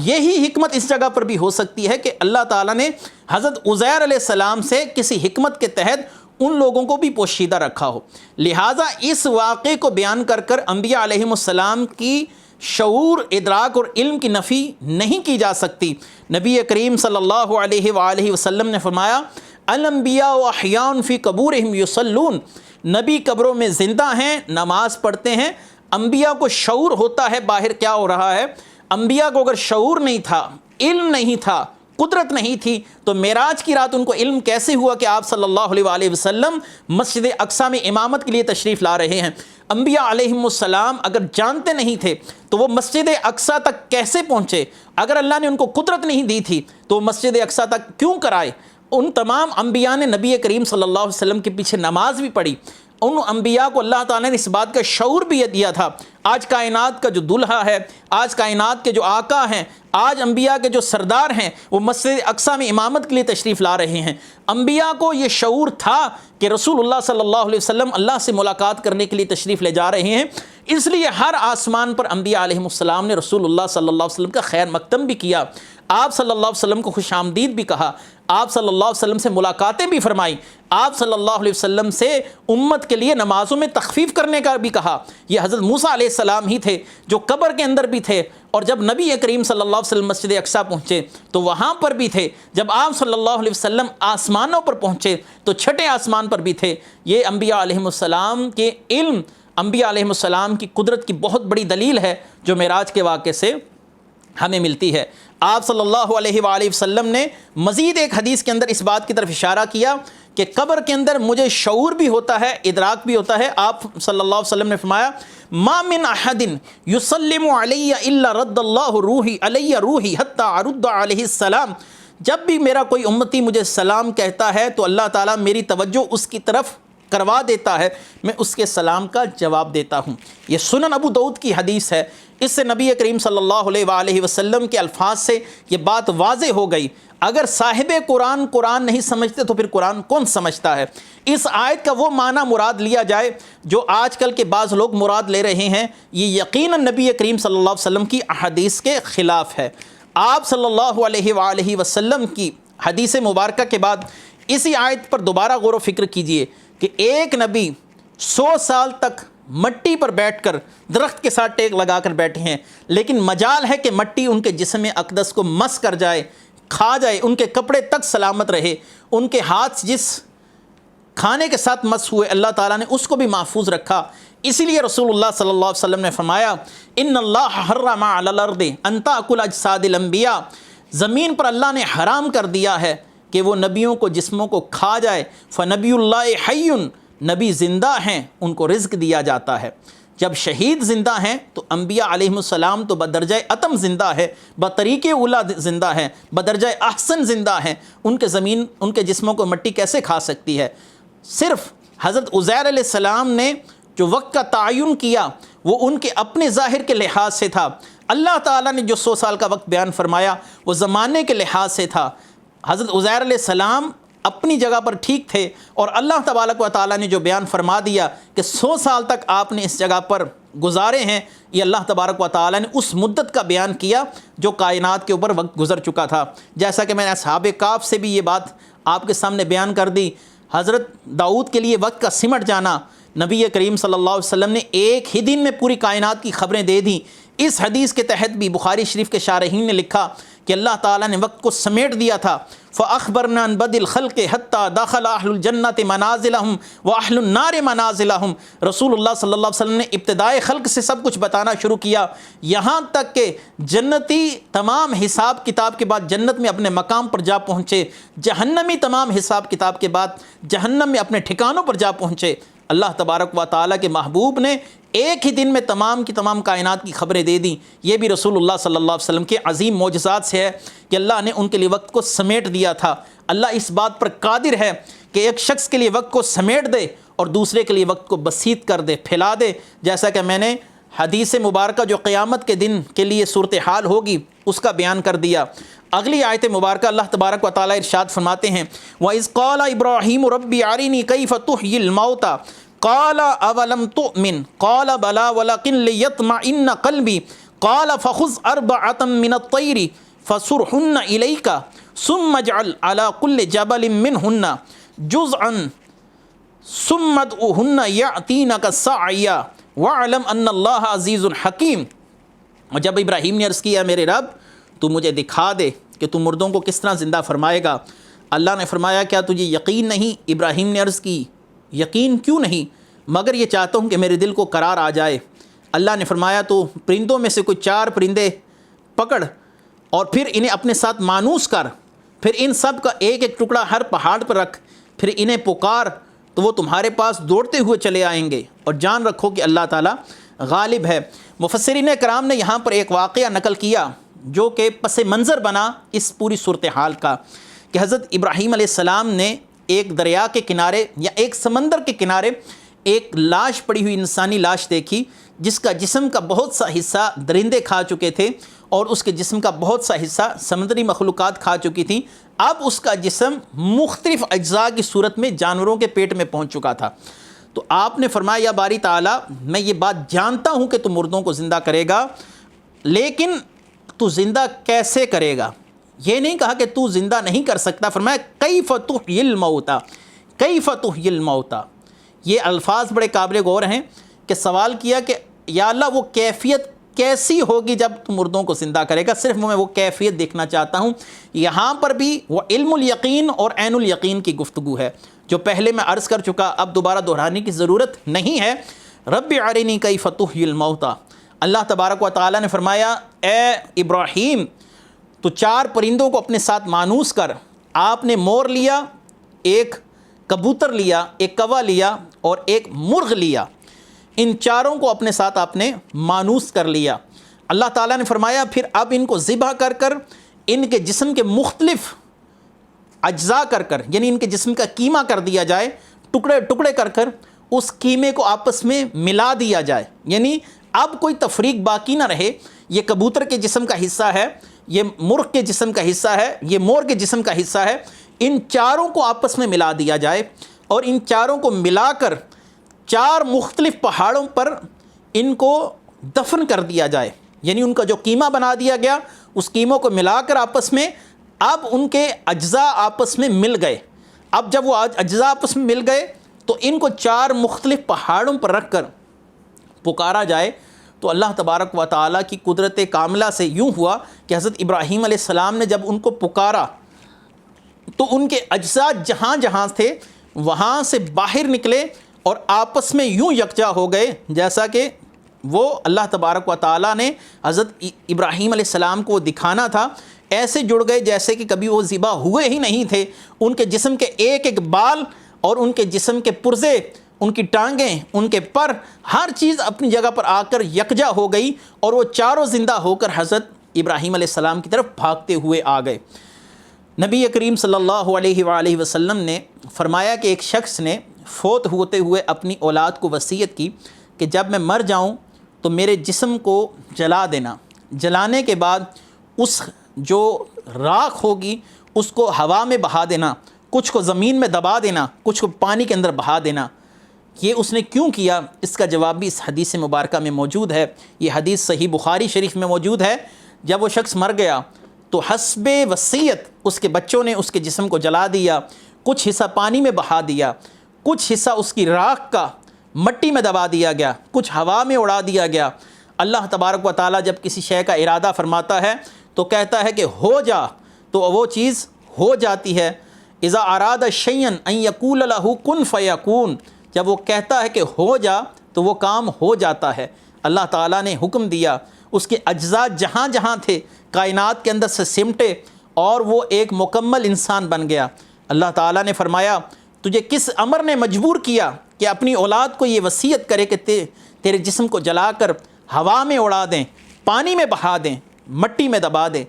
یہی حکمت اس جگہ پر بھی ہو سکتی ہے کہ اللہ تعالیٰ نے حضرت عزیر علیہ السلام سے کسی حکمت کے تحت ان لوگوں کو بھی پوشیدہ رکھا ہو، لہٰذا اس واقعے کو بیان کر کر انبیاء علیہم السلام کی شعور، ادراک اور علم کی نفی نہیں کی جا سکتی۔ نبی کریم صلی اللہ علیہ وآلہ وسلم نے فرمایا الانبیاء احیاء فی قبورہم یصلون، نبی قبروں میں زندہ ہیں، نماز پڑھتے ہیں۔ انبیاء کو شعور ہوتا ہے باہر کیا ہو رہا ہے۔ انبیاء کو اگر شعور نہیں تھا، علم نہیں تھا، قدرت نہیں تھی، تو معراج کی رات ان کو علم کیسے ہوا کہ آپ صلی اللہ علیہ وآلہ وسلم مسجد اقصیٰ میں امامت کے لیے تشریف لا رہے ہیں؟ انبیاء علیہم السلام اگر جانتے نہیں تھے تو وہ مسجد اقصیٰ تک کیسے پہنچے؟ اگر اللہ نے ان کو قدرت نہیں دی تھی تو وہ مسجد اقصیٰ تک کیوں کرائے؟ ان تمام انبیاء نے نبی کریم صلی اللہ علیہ وسلم کے پیچھے نماز بھی پڑھی۔ ان انبیاء کو اللہ تعالیٰ نے اس بات کا شعور بھی دیا تھا۔ آج کائنات کا جو دلہا ہے، آج کائنات کے جو آقا ہیں، آج انبیاء کے جو سردار ہیں، وہ مسجد اقصیٰ میں امامت کے لیے تشریف لا رہے ہیں۔ انبیاء کو یہ شعور تھا کہ رسول اللہ صلی اللہ علیہ وسلم اللہ سے ملاقات کرنے کے لیے تشریف لے جا رہے ہیں، اس لیے ہر آسمان پر انبیاء علیہ السلام نے رسول اللہ صلی اللہ علیہ وسلم کا خیر مقدم بھی کیا، آپ صلی اللہ علیہ وسلم کو خوش آمدید بھی کہا، آپ صلی اللہ علیہ وسلم سے ملاقاتیں بھی فرمائی، آپ صلی اللہ علیہ وسلم سے امت کے لیے نمازوں میں تخفیف کرنے کا بھی کہا۔ یہ حضرت موسیٰ علیہ السلام ہی تھے جو قبر کے اندر بھی تھے، اور جب نبی کریم صلی اللہ علیہ وسلم مسجد اقصیٰ پہنچے تو وہاں پر بھی تھے، جب آپ صلی اللہ علیہ وسلم آسمانوں پر پہنچے تو چھٹے آسمان پر بھی تھے۔ یہ انبیاء علیہ السلام کے علم، انبیاء علیہ السلام کی قدرت کی بہت بڑی دلیل ہے جو معراج کے واقعے سے ہمیں ملتی ہے۔ آپ صلی اللہ علیہ وآلہ وسلم نے مزید ایک حدیث کے اندر اس بات کی طرف اشارہ کیا کہ قبر کے اندر مجھے شعور بھی ہوتا ہے، ادراک بھی ہوتا ہے۔ آپ صلی اللہ علیہ وسلم نے فرمایا ما من احد یسلم علی الا رد اللہ روحی علی روحی حتی ارد علیہ السلام، جب بھی میرا کوئی امتی مجھے سلام کہتا ہے تو اللہ تعالیٰ میری توجہ اس کی طرف کروا دیتا ہے، میں اس کے سلام کا جواب دیتا ہوں۔ یہ سنن ابو داؤد کی حدیث ہے۔ اس سے نبی کریم صلی اللہ علیہ وآلہ وسلم کے الفاظ سے یہ بات واضح ہو گئی، اگر صاحب قرآن قرآن نہیں سمجھتے تو پھر قرآن کون سمجھتا ہے؟ اس آیت کا وہ معنی مراد لیا جائے جو آج کل کے بعض لوگ مراد لے رہے ہیں، یہ یقیناً نبی کریم صلی اللہ علیہ وسلم کی احادیث کے خلاف ہے۔ آپ صلی اللہ علیہ وآلہ وسلم کی حدیث مبارکہ کے بعد اسی آیت پر دوبارہ غور و فکر کیجئے کہ ایک نبی 100 سال تک مٹی پر بیٹھ کر درخت کے ساتھ ٹیک لگا کر بیٹھے ہیں، لیکن مجال ہے کہ مٹی ان کے جسم اقدس کو مس کر جائے، کھا جائے، ان کے کپڑے تک سلامت رہے، ان کے ہاتھ جس کھانے کے ساتھ مس ہوئے اللہ تعالیٰ نے اس کو بھی محفوظ رکھا۔ اسی لیے رسول اللہ صلی اللہ علیہ وسلم نے فرمایا ان اللہ حرم علی الارض ان تاکل اجساد الانبیاء، زمین پر اللہ نے حرام کر دیا ہے کہ وہ نبیوں کو جسموں کو کھا جائے۔ فنبی اللہ حی، نبی زندہ ہیں، ان کو رزق دیا جاتا ہے۔ جب شہید زندہ ہیں تو انبیاء علیہ السلام تو بدرجہ اتم زندہ ہے، بطریق اولا زندہ ہیں، بدرجہ احسن زندہ ہیں، ان کے زمین ان کے جسموں کو مٹی کیسے کھا سکتی ہے؟ صرف حضرت عزیر علیہ السلام نے جو وقت کا تعین کیا وہ ان کے اپنے ظاہر کے لحاظ سے تھا، اللہ تعالیٰ نے جو 100 سال کا وقت بیان فرمایا وہ زمانے کے لحاظ سے تھا۔ حضرت عزیر علیہ السلام اپنی جگہ پر ٹھیک تھے، اور اللہ تبارک و تعالیٰ نے جو بیان فرما دیا کہ 100 سال تک آپ نے اس جگہ پر گزارے ہیں، یہ اللہ تبارک و تعالیٰ نے اس مدت کا بیان کیا جو کائنات کے اوپر وقت گزر چکا تھا۔ جیسا کہ میں نے اصحاب کہف سے بھی یہ بات آپ کے سامنے بیان کر دی، حضرت داؤد کے لیے وقت کا سمٹ جانا، نبی کریم صلی اللہ علیہ وسلم نے ایک ہی دن میں پوری کائنات کی خبریں دے دیں۔ اس حدیث کے تحت بھی بخاری شریف کے شارحین نے لکھا کہ اللہ تعالیٰ نے وقت کو سمیٹ دیا تھا۔ فَأَخْبَرْنَا عَنْ بَدْءِ الْخَلْقِ حَتَّى دَخَلَ أَهْلُ الْجَنَّةِ مَنَازِلَهُمْ وَأَهْلُ النَّارِ مَنَازِلَهُمْ، رسول اللہ صلی اللہ علیہ وسلم نے ابتدائے خلق سے سب کچھ بتانا شروع کیا، یہاں تک کہ جنتی تمام حساب کتاب کے بعد جنت میں اپنے مقام پر جا پہنچے، جہنمی تمام حساب کتاب کے بعد جہنم میں اپنے ٹھکانوں پر جا پہنچے۔ اللہ تبارک و تعالیٰ کے محبوب نے ایک ہی دن میں تمام کی تمام کائنات کی خبریں دے دیں۔ یہ بھی رسول اللہ صلی اللہ علیہ وسلم کے عظیم معجزات سے ہے کہ اللہ نے ان کے لیے وقت کو سمیٹ دیا تھا۔ اللہ اس بات پر قادر ہے کہ ایک شخص کے لیے وقت کو سمیٹ دے اور دوسرے کے لیے وقت کو بسیط کر دے، پھیلا دے، جیسا کہ میں نے حدیث مبارکہ جو قیامت کے دن کے لیے صورتحال ہوگی اس کا بیان کر دیا۔ اگلی آیت مبارکہ اللہ تبارک و تعالیٰ ارشاد فرماتے ہیں وَإِذْ قَالَ إِبْرَاهِيمُ رَبِّ أَرِنِي كَيْفَ تُحْيِي الْمَوْتَى قَالَ أَوَلَمْ تُؤْمِنْ قَالَ بَلَى وَلَكِنْ لِيَطْمَئِنَّ قَلْبِي قَالَ فَخُذْ أَرْبَعَةً مِّنَ الطَّيْرِ فَصُرْهُنَّ إِلَيْكَ ثُمَّ اجْعَلْ عَلَى كُلِّ جَبَلٍ مِّنْهُنَّ جُزْءًا ثُمَّ ادْعُهُنَّ يَأْتِينَكَ سَعْيًا وَاعْلَمْ أَنَّ اللَّهَ عَزِيزٌ حَكِيمٌ۔ اور جب ابراہیم نے عرض کیا میرے رب تو مجھے دکھا دے کہ تو مردوں کو کس طرح زندہ فرمائے گا، اللہ نے فرمایا کیا تجھے یقین نہیں؟ ابراہیم نے عرض کی یقین کیوں نہیں، مگر یہ چاہتا ہوں کہ میرے دل کو قرار آ جائے۔ اللہ نے فرمایا تو پرندوں میں سے کوئی 4 پرندے پکڑ اور پھر انہیں اپنے ساتھ مانوس کر، پھر ان سب کا ایک ایک ٹکڑا ہر پہاڑ پر رکھ، پھر انہیں پکار تو وہ تمہارے پاس دوڑتے ہوئے چلے آئیں گے، اور جان رکھو کہ اللہ تعالیٰ غالب ہے۔ مفسرین کرام نے یہاں پر ایک واقعہ نقل کیا جو کہ پس منظر بنا اس پوری صورتحال کا، کہ حضرت ابراہیم علیہ السلام نے ایک دریا کے کنارے یا ایک سمندر کے کنارے ایک لاش پڑی ہوئی انسانی لاش دیکھی، جس کا جسم کا بہت سا حصہ درندے کھا چکے تھے اور اس کے جسم کا بہت سا حصہ سمندری مخلوقات کھا چکی تھیں۔ اب اس کا جسم مختلف اجزاء کی صورت میں جانوروں کے پیٹ میں پہنچ چکا تھا۔ تو آپ نے فرمایا یا باری تعالیٰ میں یہ بات جانتا ہوں کہ تو مردوں کو زندہ کرے گا، لیکن تو زندہ کیسے کرے گا؟ یہ نہیں کہا کہ تو زندہ نہیں کر سکتا، فرمایا کیف تحیی الموتى، کیف تحیی الموتى۔ یہ الفاظ بڑے قابل غور ہیں کہ سوال کیا کہ یا اللہ وہ کیفیت کیسی ہوگی جب تو مردوں کو زندہ کرے گا، صرف میں وہ کیفیت دیکھنا چاہتا ہوں۔ یہاں پر بھی وہ علم الیقین اور عین الیقین کی گفتگو ہے، جو پہلے میں عرض کر چکا، اب دوبارہ دہرانے کی ضرورت نہیں ہے۔ رب ارنی کیف تحیی الموتى، اللہ تبارک و تعالیٰ نے فرمایا اے ابراہیم تو 4 پرندوں کو اپنے ساتھ مانوس کر۔ آپ نے مور لیا، ایک کبوتر لیا، ایک کوا لیا اور ایک مرغ لیا، ان 4 کو اپنے ساتھ آپ نے مانوس کر لیا۔ اللہ تعالیٰ نے فرمایا پھر اب ان کو ذبح کر کر ان کے جسم کے مختلف اجزاء کر کر، یعنی ان کے جسم کا کیما کر دیا جائے، ٹکڑے ٹکڑے کر کر اس کیمے کو آپس میں ملا دیا جائے، یعنی اب کوئی تفریق باقی نہ رہے۔ یہ کبوتر کے جسم کا حصہ ہے، یہ مرغ کے جسم کا حصہ ہے، یہ مور کے جسم کا حصہ ہے، ان 4 کو آپس میں ملا دیا جائے اور ان 4 کو ملا کر 4 مختلف پہاڑوں پر ان کو دفن کر دیا جائے، یعنی ان کا جو قیمہ بنا دیا گیا اس قیموں کو ملا کر آپس میں اب ان کے اجزاء آپس میں مل گئے۔ اب جب وہ اجزاء آپس میں مل گئے تو ان کو 4 مختلف پہاڑوں پر رکھ کر پکارا جائے۔ تو اللہ تبارک و تعالیٰ کی قدرت کاملہ سے یوں ہوا کہ حضرت ابراہیم علیہ السلام نے جب ان کو پکارا تو ان کے اجزاء جہاں جہاں تھے وہاں سے باہر نکلے اور آپس میں یوں یکجا ہو گئے جیسا کہ وہ اللہ تبارک و تعالیٰ نے حضرت ابراہیم علیہ السلام کو دکھانا تھا، ایسے جڑ گئے جیسے کہ کبھی وہ ذبح ہوئے ہی نہیں تھے۔ ان کے جسم کے ایک ایک بال اور ان کے جسم کے پرزے، ان کی ٹانگیں، ان کے پر، ہر چیز اپنی جگہ پر آ کر یکجا ہو گئی اور وہ 4 زندہ ہو کر حضرت ابراہیم علیہ السلام کی طرف بھاگتے ہوئے آ گئے۔ نبی کریم صلی اللہ علیہ وآلہ وسلم نے فرمایا کہ ایک شخص نے فوت ہوتے ہوئے اپنی اولاد کو وصیت کی کہ جب میں مر جاؤں تو میرے جسم کو جلا دینا، جلانے کے بعد اس جو راکھ ہوگی اس کو ہوا میں بہا دینا، کچھ کو زمین میں دبا دینا، کچھ کو پانی کے اندر بہا دینا۔ یہ اس نے کیوں کیا؟ اس کا جواب بھی اس حدیث مبارکہ میں موجود ہے۔ یہ حدیث صحیح بخاری شریف میں موجود ہے۔ جب وہ شخص مر گیا تو حسب وصیت اس کے بچوں نے اس کے جسم کو جلا دیا، کچھ حصہ پانی میں بہا دیا، کچھ حصہ اس کی راکھ کا مٹی میں دبا دیا گیا، کچھ ہوا میں اڑا دیا گیا۔ اللہ تبارک و تعالیٰ جب کسی شے کا ارادہ فرماتا ہے تو کہتا ہے کہ ہو جا، تو وہ چیز ہو جاتی ہے۔ اذا اراد شیئا ان یقول له کن فیکون، جب وہ کہتا ہے کہ ہو جا تو وہ کام ہو جاتا ہے۔ اللہ تعالیٰ نے حکم دیا، اس کے اجزاء جہاں جہاں تھے کائنات کے اندر سے سمٹے اور وہ ایک مکمل انسان بن گیا۔ اللہ تعالیٰ نے فرمایا تجھے کس امر نے مجبور کیا کہ اپنی اولاد کو یہ وصیت کرے کہ تیرے جسم کو جلا کر ہوا میں اڑا دیں، پانی میں بہا دیں، مٹی میں دبا دیں؟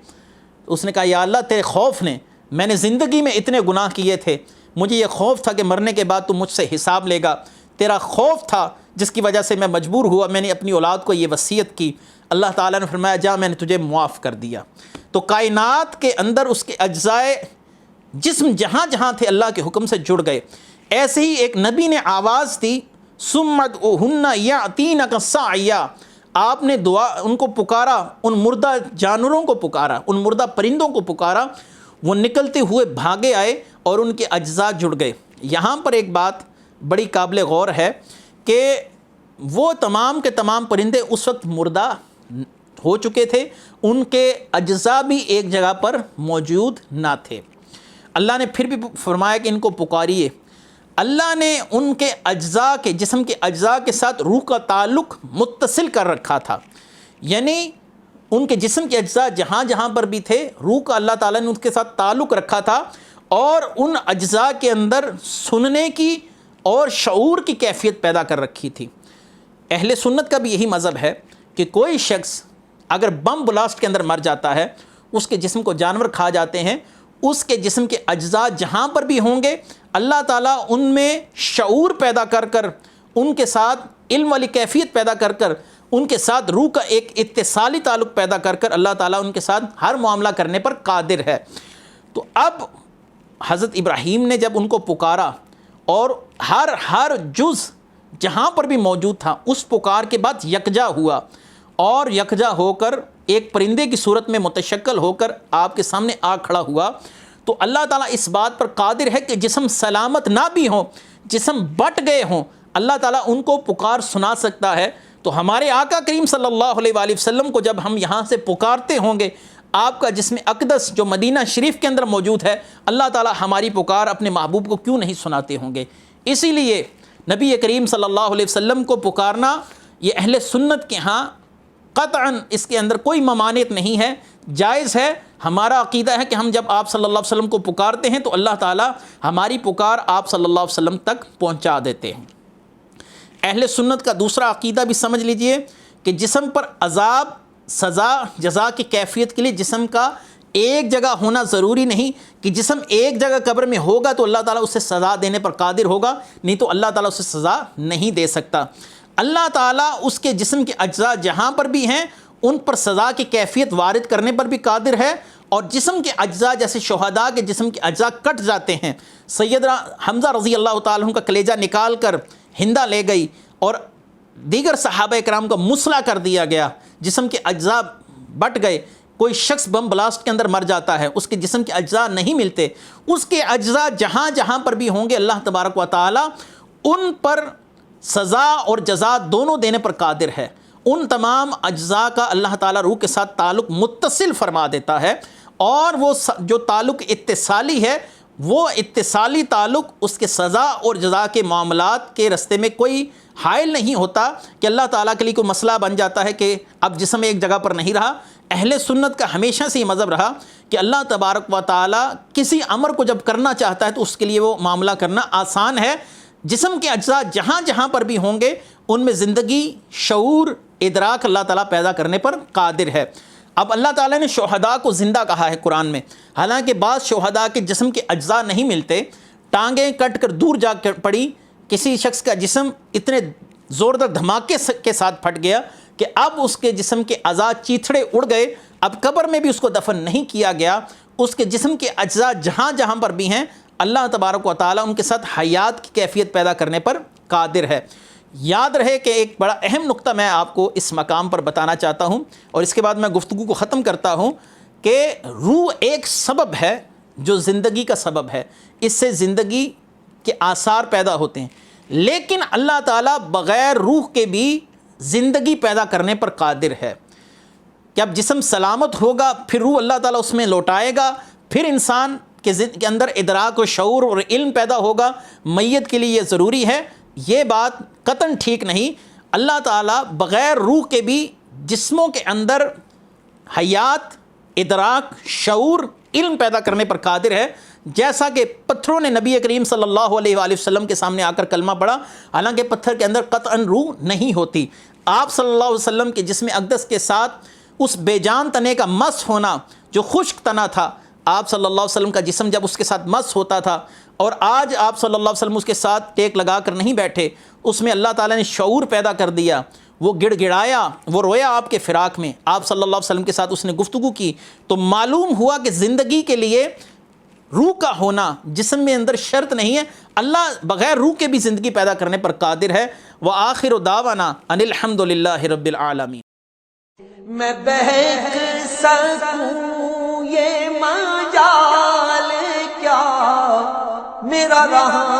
اس نے کہا یا اللہ تیرے خوف نے، میں نے زندگی میں اتنے گناہ کیے تھے، مجھے یہ خوف تھا کہ مرنے کے بعد تو مجھ سے حساب لے گا، تیرا خوف تھا جس کی وجہ سے میں مجبور ہوا، میں نے اپنی اولاد کو یہ وصیت کی۔ اللہ تعالیٰ نے فرمایا جا میں نے تجھے معاف کر دیا۔ تو کائنات کے اندر اس کے اجزاء جسم جہاں جہاں تھے اللہ کے حکم سے جڑ گئے۔ ایسے ہی ایک نبی نے آواز دی ثم ادعوہن یأتینک سعیا، آپ نے دعا ان کو پکارا، ان مردہ جانوروں کو پکارا، ان مردہ پرندوں کو پکارا، وہ نکلتے ہوئے بھاگے آئے اور ان کے اجزاء جڑ گئے۔ یہاں پر ایک بات بڑی قابل غور ہے کہ وہ تمام کے تمام پرندے اس وقت مردہ ہو چکے تھے، ان کے اجزاء بھی ایک جگہ پر موجود نہ تھے۔ اللہ نے پھر بھی فرمایا کہ ان کو پکاریے۔ اللہ نے ان کے اجزاء کے، جسم کے اجزاء کے ساتھ روح کا تعلق متصل کر رکھا تھا، یعنی ان کے جسم کے اجزاء جہاں جہاں پر بھی تھے، روح کا اللہ تعالیٰ نے ان کے ساتھ تعلق رکھا تھا، اور ان اجزاء کے اندر سننے کی اور شعور کی کیفیت پیدا کر رکھی تھی۔ اہل سنت کا بھی یہی مذہب ہے کہ کوئی شخص اگر بم بلاسٹ کے اندر مر جاتا ہے، اس کے جسم کو جانور کھا جاتے ہیں، اس کے جسم کے اجزاء جہاں پر بھی ہوں گے، اللہ تعالیٰ ان میں شعور پیدا کر کر، ان کے ساتھ علم والی کیفیت پیدا کر کر، ان کے ساتھ روح کا ایک اتصالی تعلق پیدا کر کر اللہ تعالیٰ ان کے ساتھ ہر معاملہ کرنے پر قادر ہے۔ تو اب حضرت ابراہیم نے جب ان کو پکارا اور ہر جز جہاں پر بھی موجود تھا، اس پکار کے بعد یکجا ہوا، اور یکجا ہو کر ایک پرندے کی صورت میں متشکل ہو کر آپ کے سامنے آ کھڑا ہوا، تو اللہ تعالیٰ اس بات پر قادر ہے کہ جسم سلامت نہ بھی ہوں، جسم بٹ گئے ہوں، اللہ تعالیٰ ان کو پکار سنا سکتا ہے۔ تو ہمارے آقا کریم صلی اللہ علیہ وآلہ وسلم کو جب ہم یہاں سے پکارتے ہوں گے، آپ کا جسم اقدس جو مدینہ شریف کے اندر موجود ہے، اللہ تعالیٰ ہماری پکار اپنے محبوب کو کیوں نہیں سناتے ہوں گے؟ اسی لیے نبی کریم صلی اللہ علیہ وسلم کو پکارنا یہ اہل سنت کے ہاں قطعاً اس کے اندر کوئی ممانعت نہیں ہے، جائز ہے۔ ہمارا عقیدہ ہے کہ ہم جب آپ صلی اللہ علیہ وسلم کو پکارتے ہیں تو اللہ تعالیٰ ہماری پکار آپ صلی اللہ علیہ وسلم تک پہنچا دیتے ہیں۔ اہل سنت کا دوسرا عقیدہ بھی سمجھ لیجئے کہ جسم پر عذاب، سزا، جزا کی کیفیت کے لیے جسم کا ایک جگہ ہونا ضروری نہیں کہ جسم ایک جگہ قبر میں ہوگا تو اللہ تعالیٰ اسے سزا دینے پر قادر ہوگا، نہیں تو اللہ تعالیٰ اسے سزا نہیں دے سکتا۔ اللہ تعالیٰ اس کے جسم کے اجزاء جہاں پر بھی ہیں ان پر سزا کی کیفیت وارد کرنے پر بھی قادر ہے، اور جسم کے اجزاء جیسے شہداء کے جسم کے اجزاء کٹ جاتے ہیں، سیدنا حمزہ رضی اللہ تعالیٰ عنہ کا کلیجہ نکال کر ہندا لے گئی اور دیگر صحابہ کرام کو مسلح کر دیا گیا، جسم کے اجزاء بٹ گئے۔ کوئی شخص بم بلاسٹ کے اندر مر جاتا ہے، اس کے جسم کے اجزاء نہیں ملتے، اس کے اجزاء جہاں جہاں پر بھی ہوں گے اللہ تبارک و تعالی ان پر سزا اور جزا دونوں دینے پر قادر ہے۔ ان تمام اجزاء کا اللہ تعالیٰ روح کے ساتھ تعلق متصل فرما دیتا ہے، اور وہ جو تعلق اتصالی ہے، وہ اتصالی تعلق اس کے سزا اور جزا کے معاملات کے رستے میں کوئی حائل نہیں ہوتا کہ اللہ تعالیٰ کے لیے کوئی مسئلہ بن جاتا ہے کہ اب جسم ایک جگہ پر نہیں رہا۔ اہل سنت کا ہمیشہ سے یہ مذہب رہا کہ اللہ تبارک و تعالیٰ کسی امر کو جب کرنا چاہتا ہے تو اس کے لیے وہ معاملہ کرنا آسان ہے۔ جسم کے اجزاء جہاں جہاں پر بھی ہوں گے ان میں زندگی، شعور، ادراک اللہ تعالیٰ پیدا کرنے پر قادر ہے۔ اب اللہ تعالیٰ نے شہداء کو زندہ کہا ہے قرآن میں، حالانکہ بعض شہداء کے جسم کے اجزاء نہیں ملتے، ٹانگیں کٹ کر دور جا کر پڑی، کسی شخص کا جسم اتنے زوردار دھماکے کے ساتھ پھٹ گیا کہ اب اس کے جسم کے اعضاء چیتھڑے اڑ گئے، اب قبر میں بھی اس کو دفن نہیں کیا گیا۔ اس کے جسم کے اجزاء جہاں جہاں پر بھی ہیں اللہ تبارک و تعالیٰ ان کے ساتھ حیات کی کیفیت پیدا کرنے پر قادر ہے۔ یاد رہے کہ ایک بڑا اہم نقطہ میں آپ کو اس مقام پر بتانا چاہتا ہوں، اور اس کے بعد میں گفتگو کو ختم کرتا ہوں، کہ روح ایک سبب ہے جو زندگی کا سبب ہے، اس سے زندگی کے آثار پیدا ہوتے ہیں، لیکن اللہ تعالیٰ بغیر روح کے بھی زندگی پیدا کرنے پر قادر ہے کہ اب جسم سلامت ہوگا، پھر روح اللہ تعالیٰ اس میں لوٹائے گا، پھر انسان کے اندر ادراک و شعور اور علم پیدا ہوگا۔ میت کے لیے یہ ضروری ہے، یہ بات قطعاً ٹھیک نہیں۔ اللہ تعالیٰ بغیر روح کے بھی جسموں کے اندر حیات، ادراک، شعور، علم پیدا کرنے پر قادر ہے، جیسا کہ پتھروں نے نبی کریم صلی اللہ علیہ وآلہ وسلم کے سامنے آ کر کلمہ پڑھا، حالانکہ پتھر کے اندر قطعاً روح نہیں ہوتی۔ آپ صلی اللہ علیہ وسلم کے جسم اقدس کے ساتھ اس بے جان تنے کا مس ہونا جو خشک تنا تھا، آپ صلی اللہ علیہ وسلم کا جسم جب اس کے ساتھ مس ہوتا تھا، اور آج آپ صلی اللہ علیہ وسلم اس کے ساتھ ٹیک لگا کر نہیں بیٹھے، اس میں اللہ تعالیٰ نے شعور پیدا کر دیا، وہ گڑ گڑایا، وہ رویا آپ کے فراق میں، آپ صلی اللہ علیہ وسلم کے ساتھ اس نے گفتگو کی، تو معلوم ہوا کہ زندگی کے لیے روح کا ہونا جسم میں اندر شرط نہیں ہے، اللہ بغیر روح کے بھی زندگی پیدا کرنے پر قادر ہے۔ وآخر دعوانا ان الحمد للہ رب العالمین۔ میں بہک سکوں یہ مجال کیا میرا رہا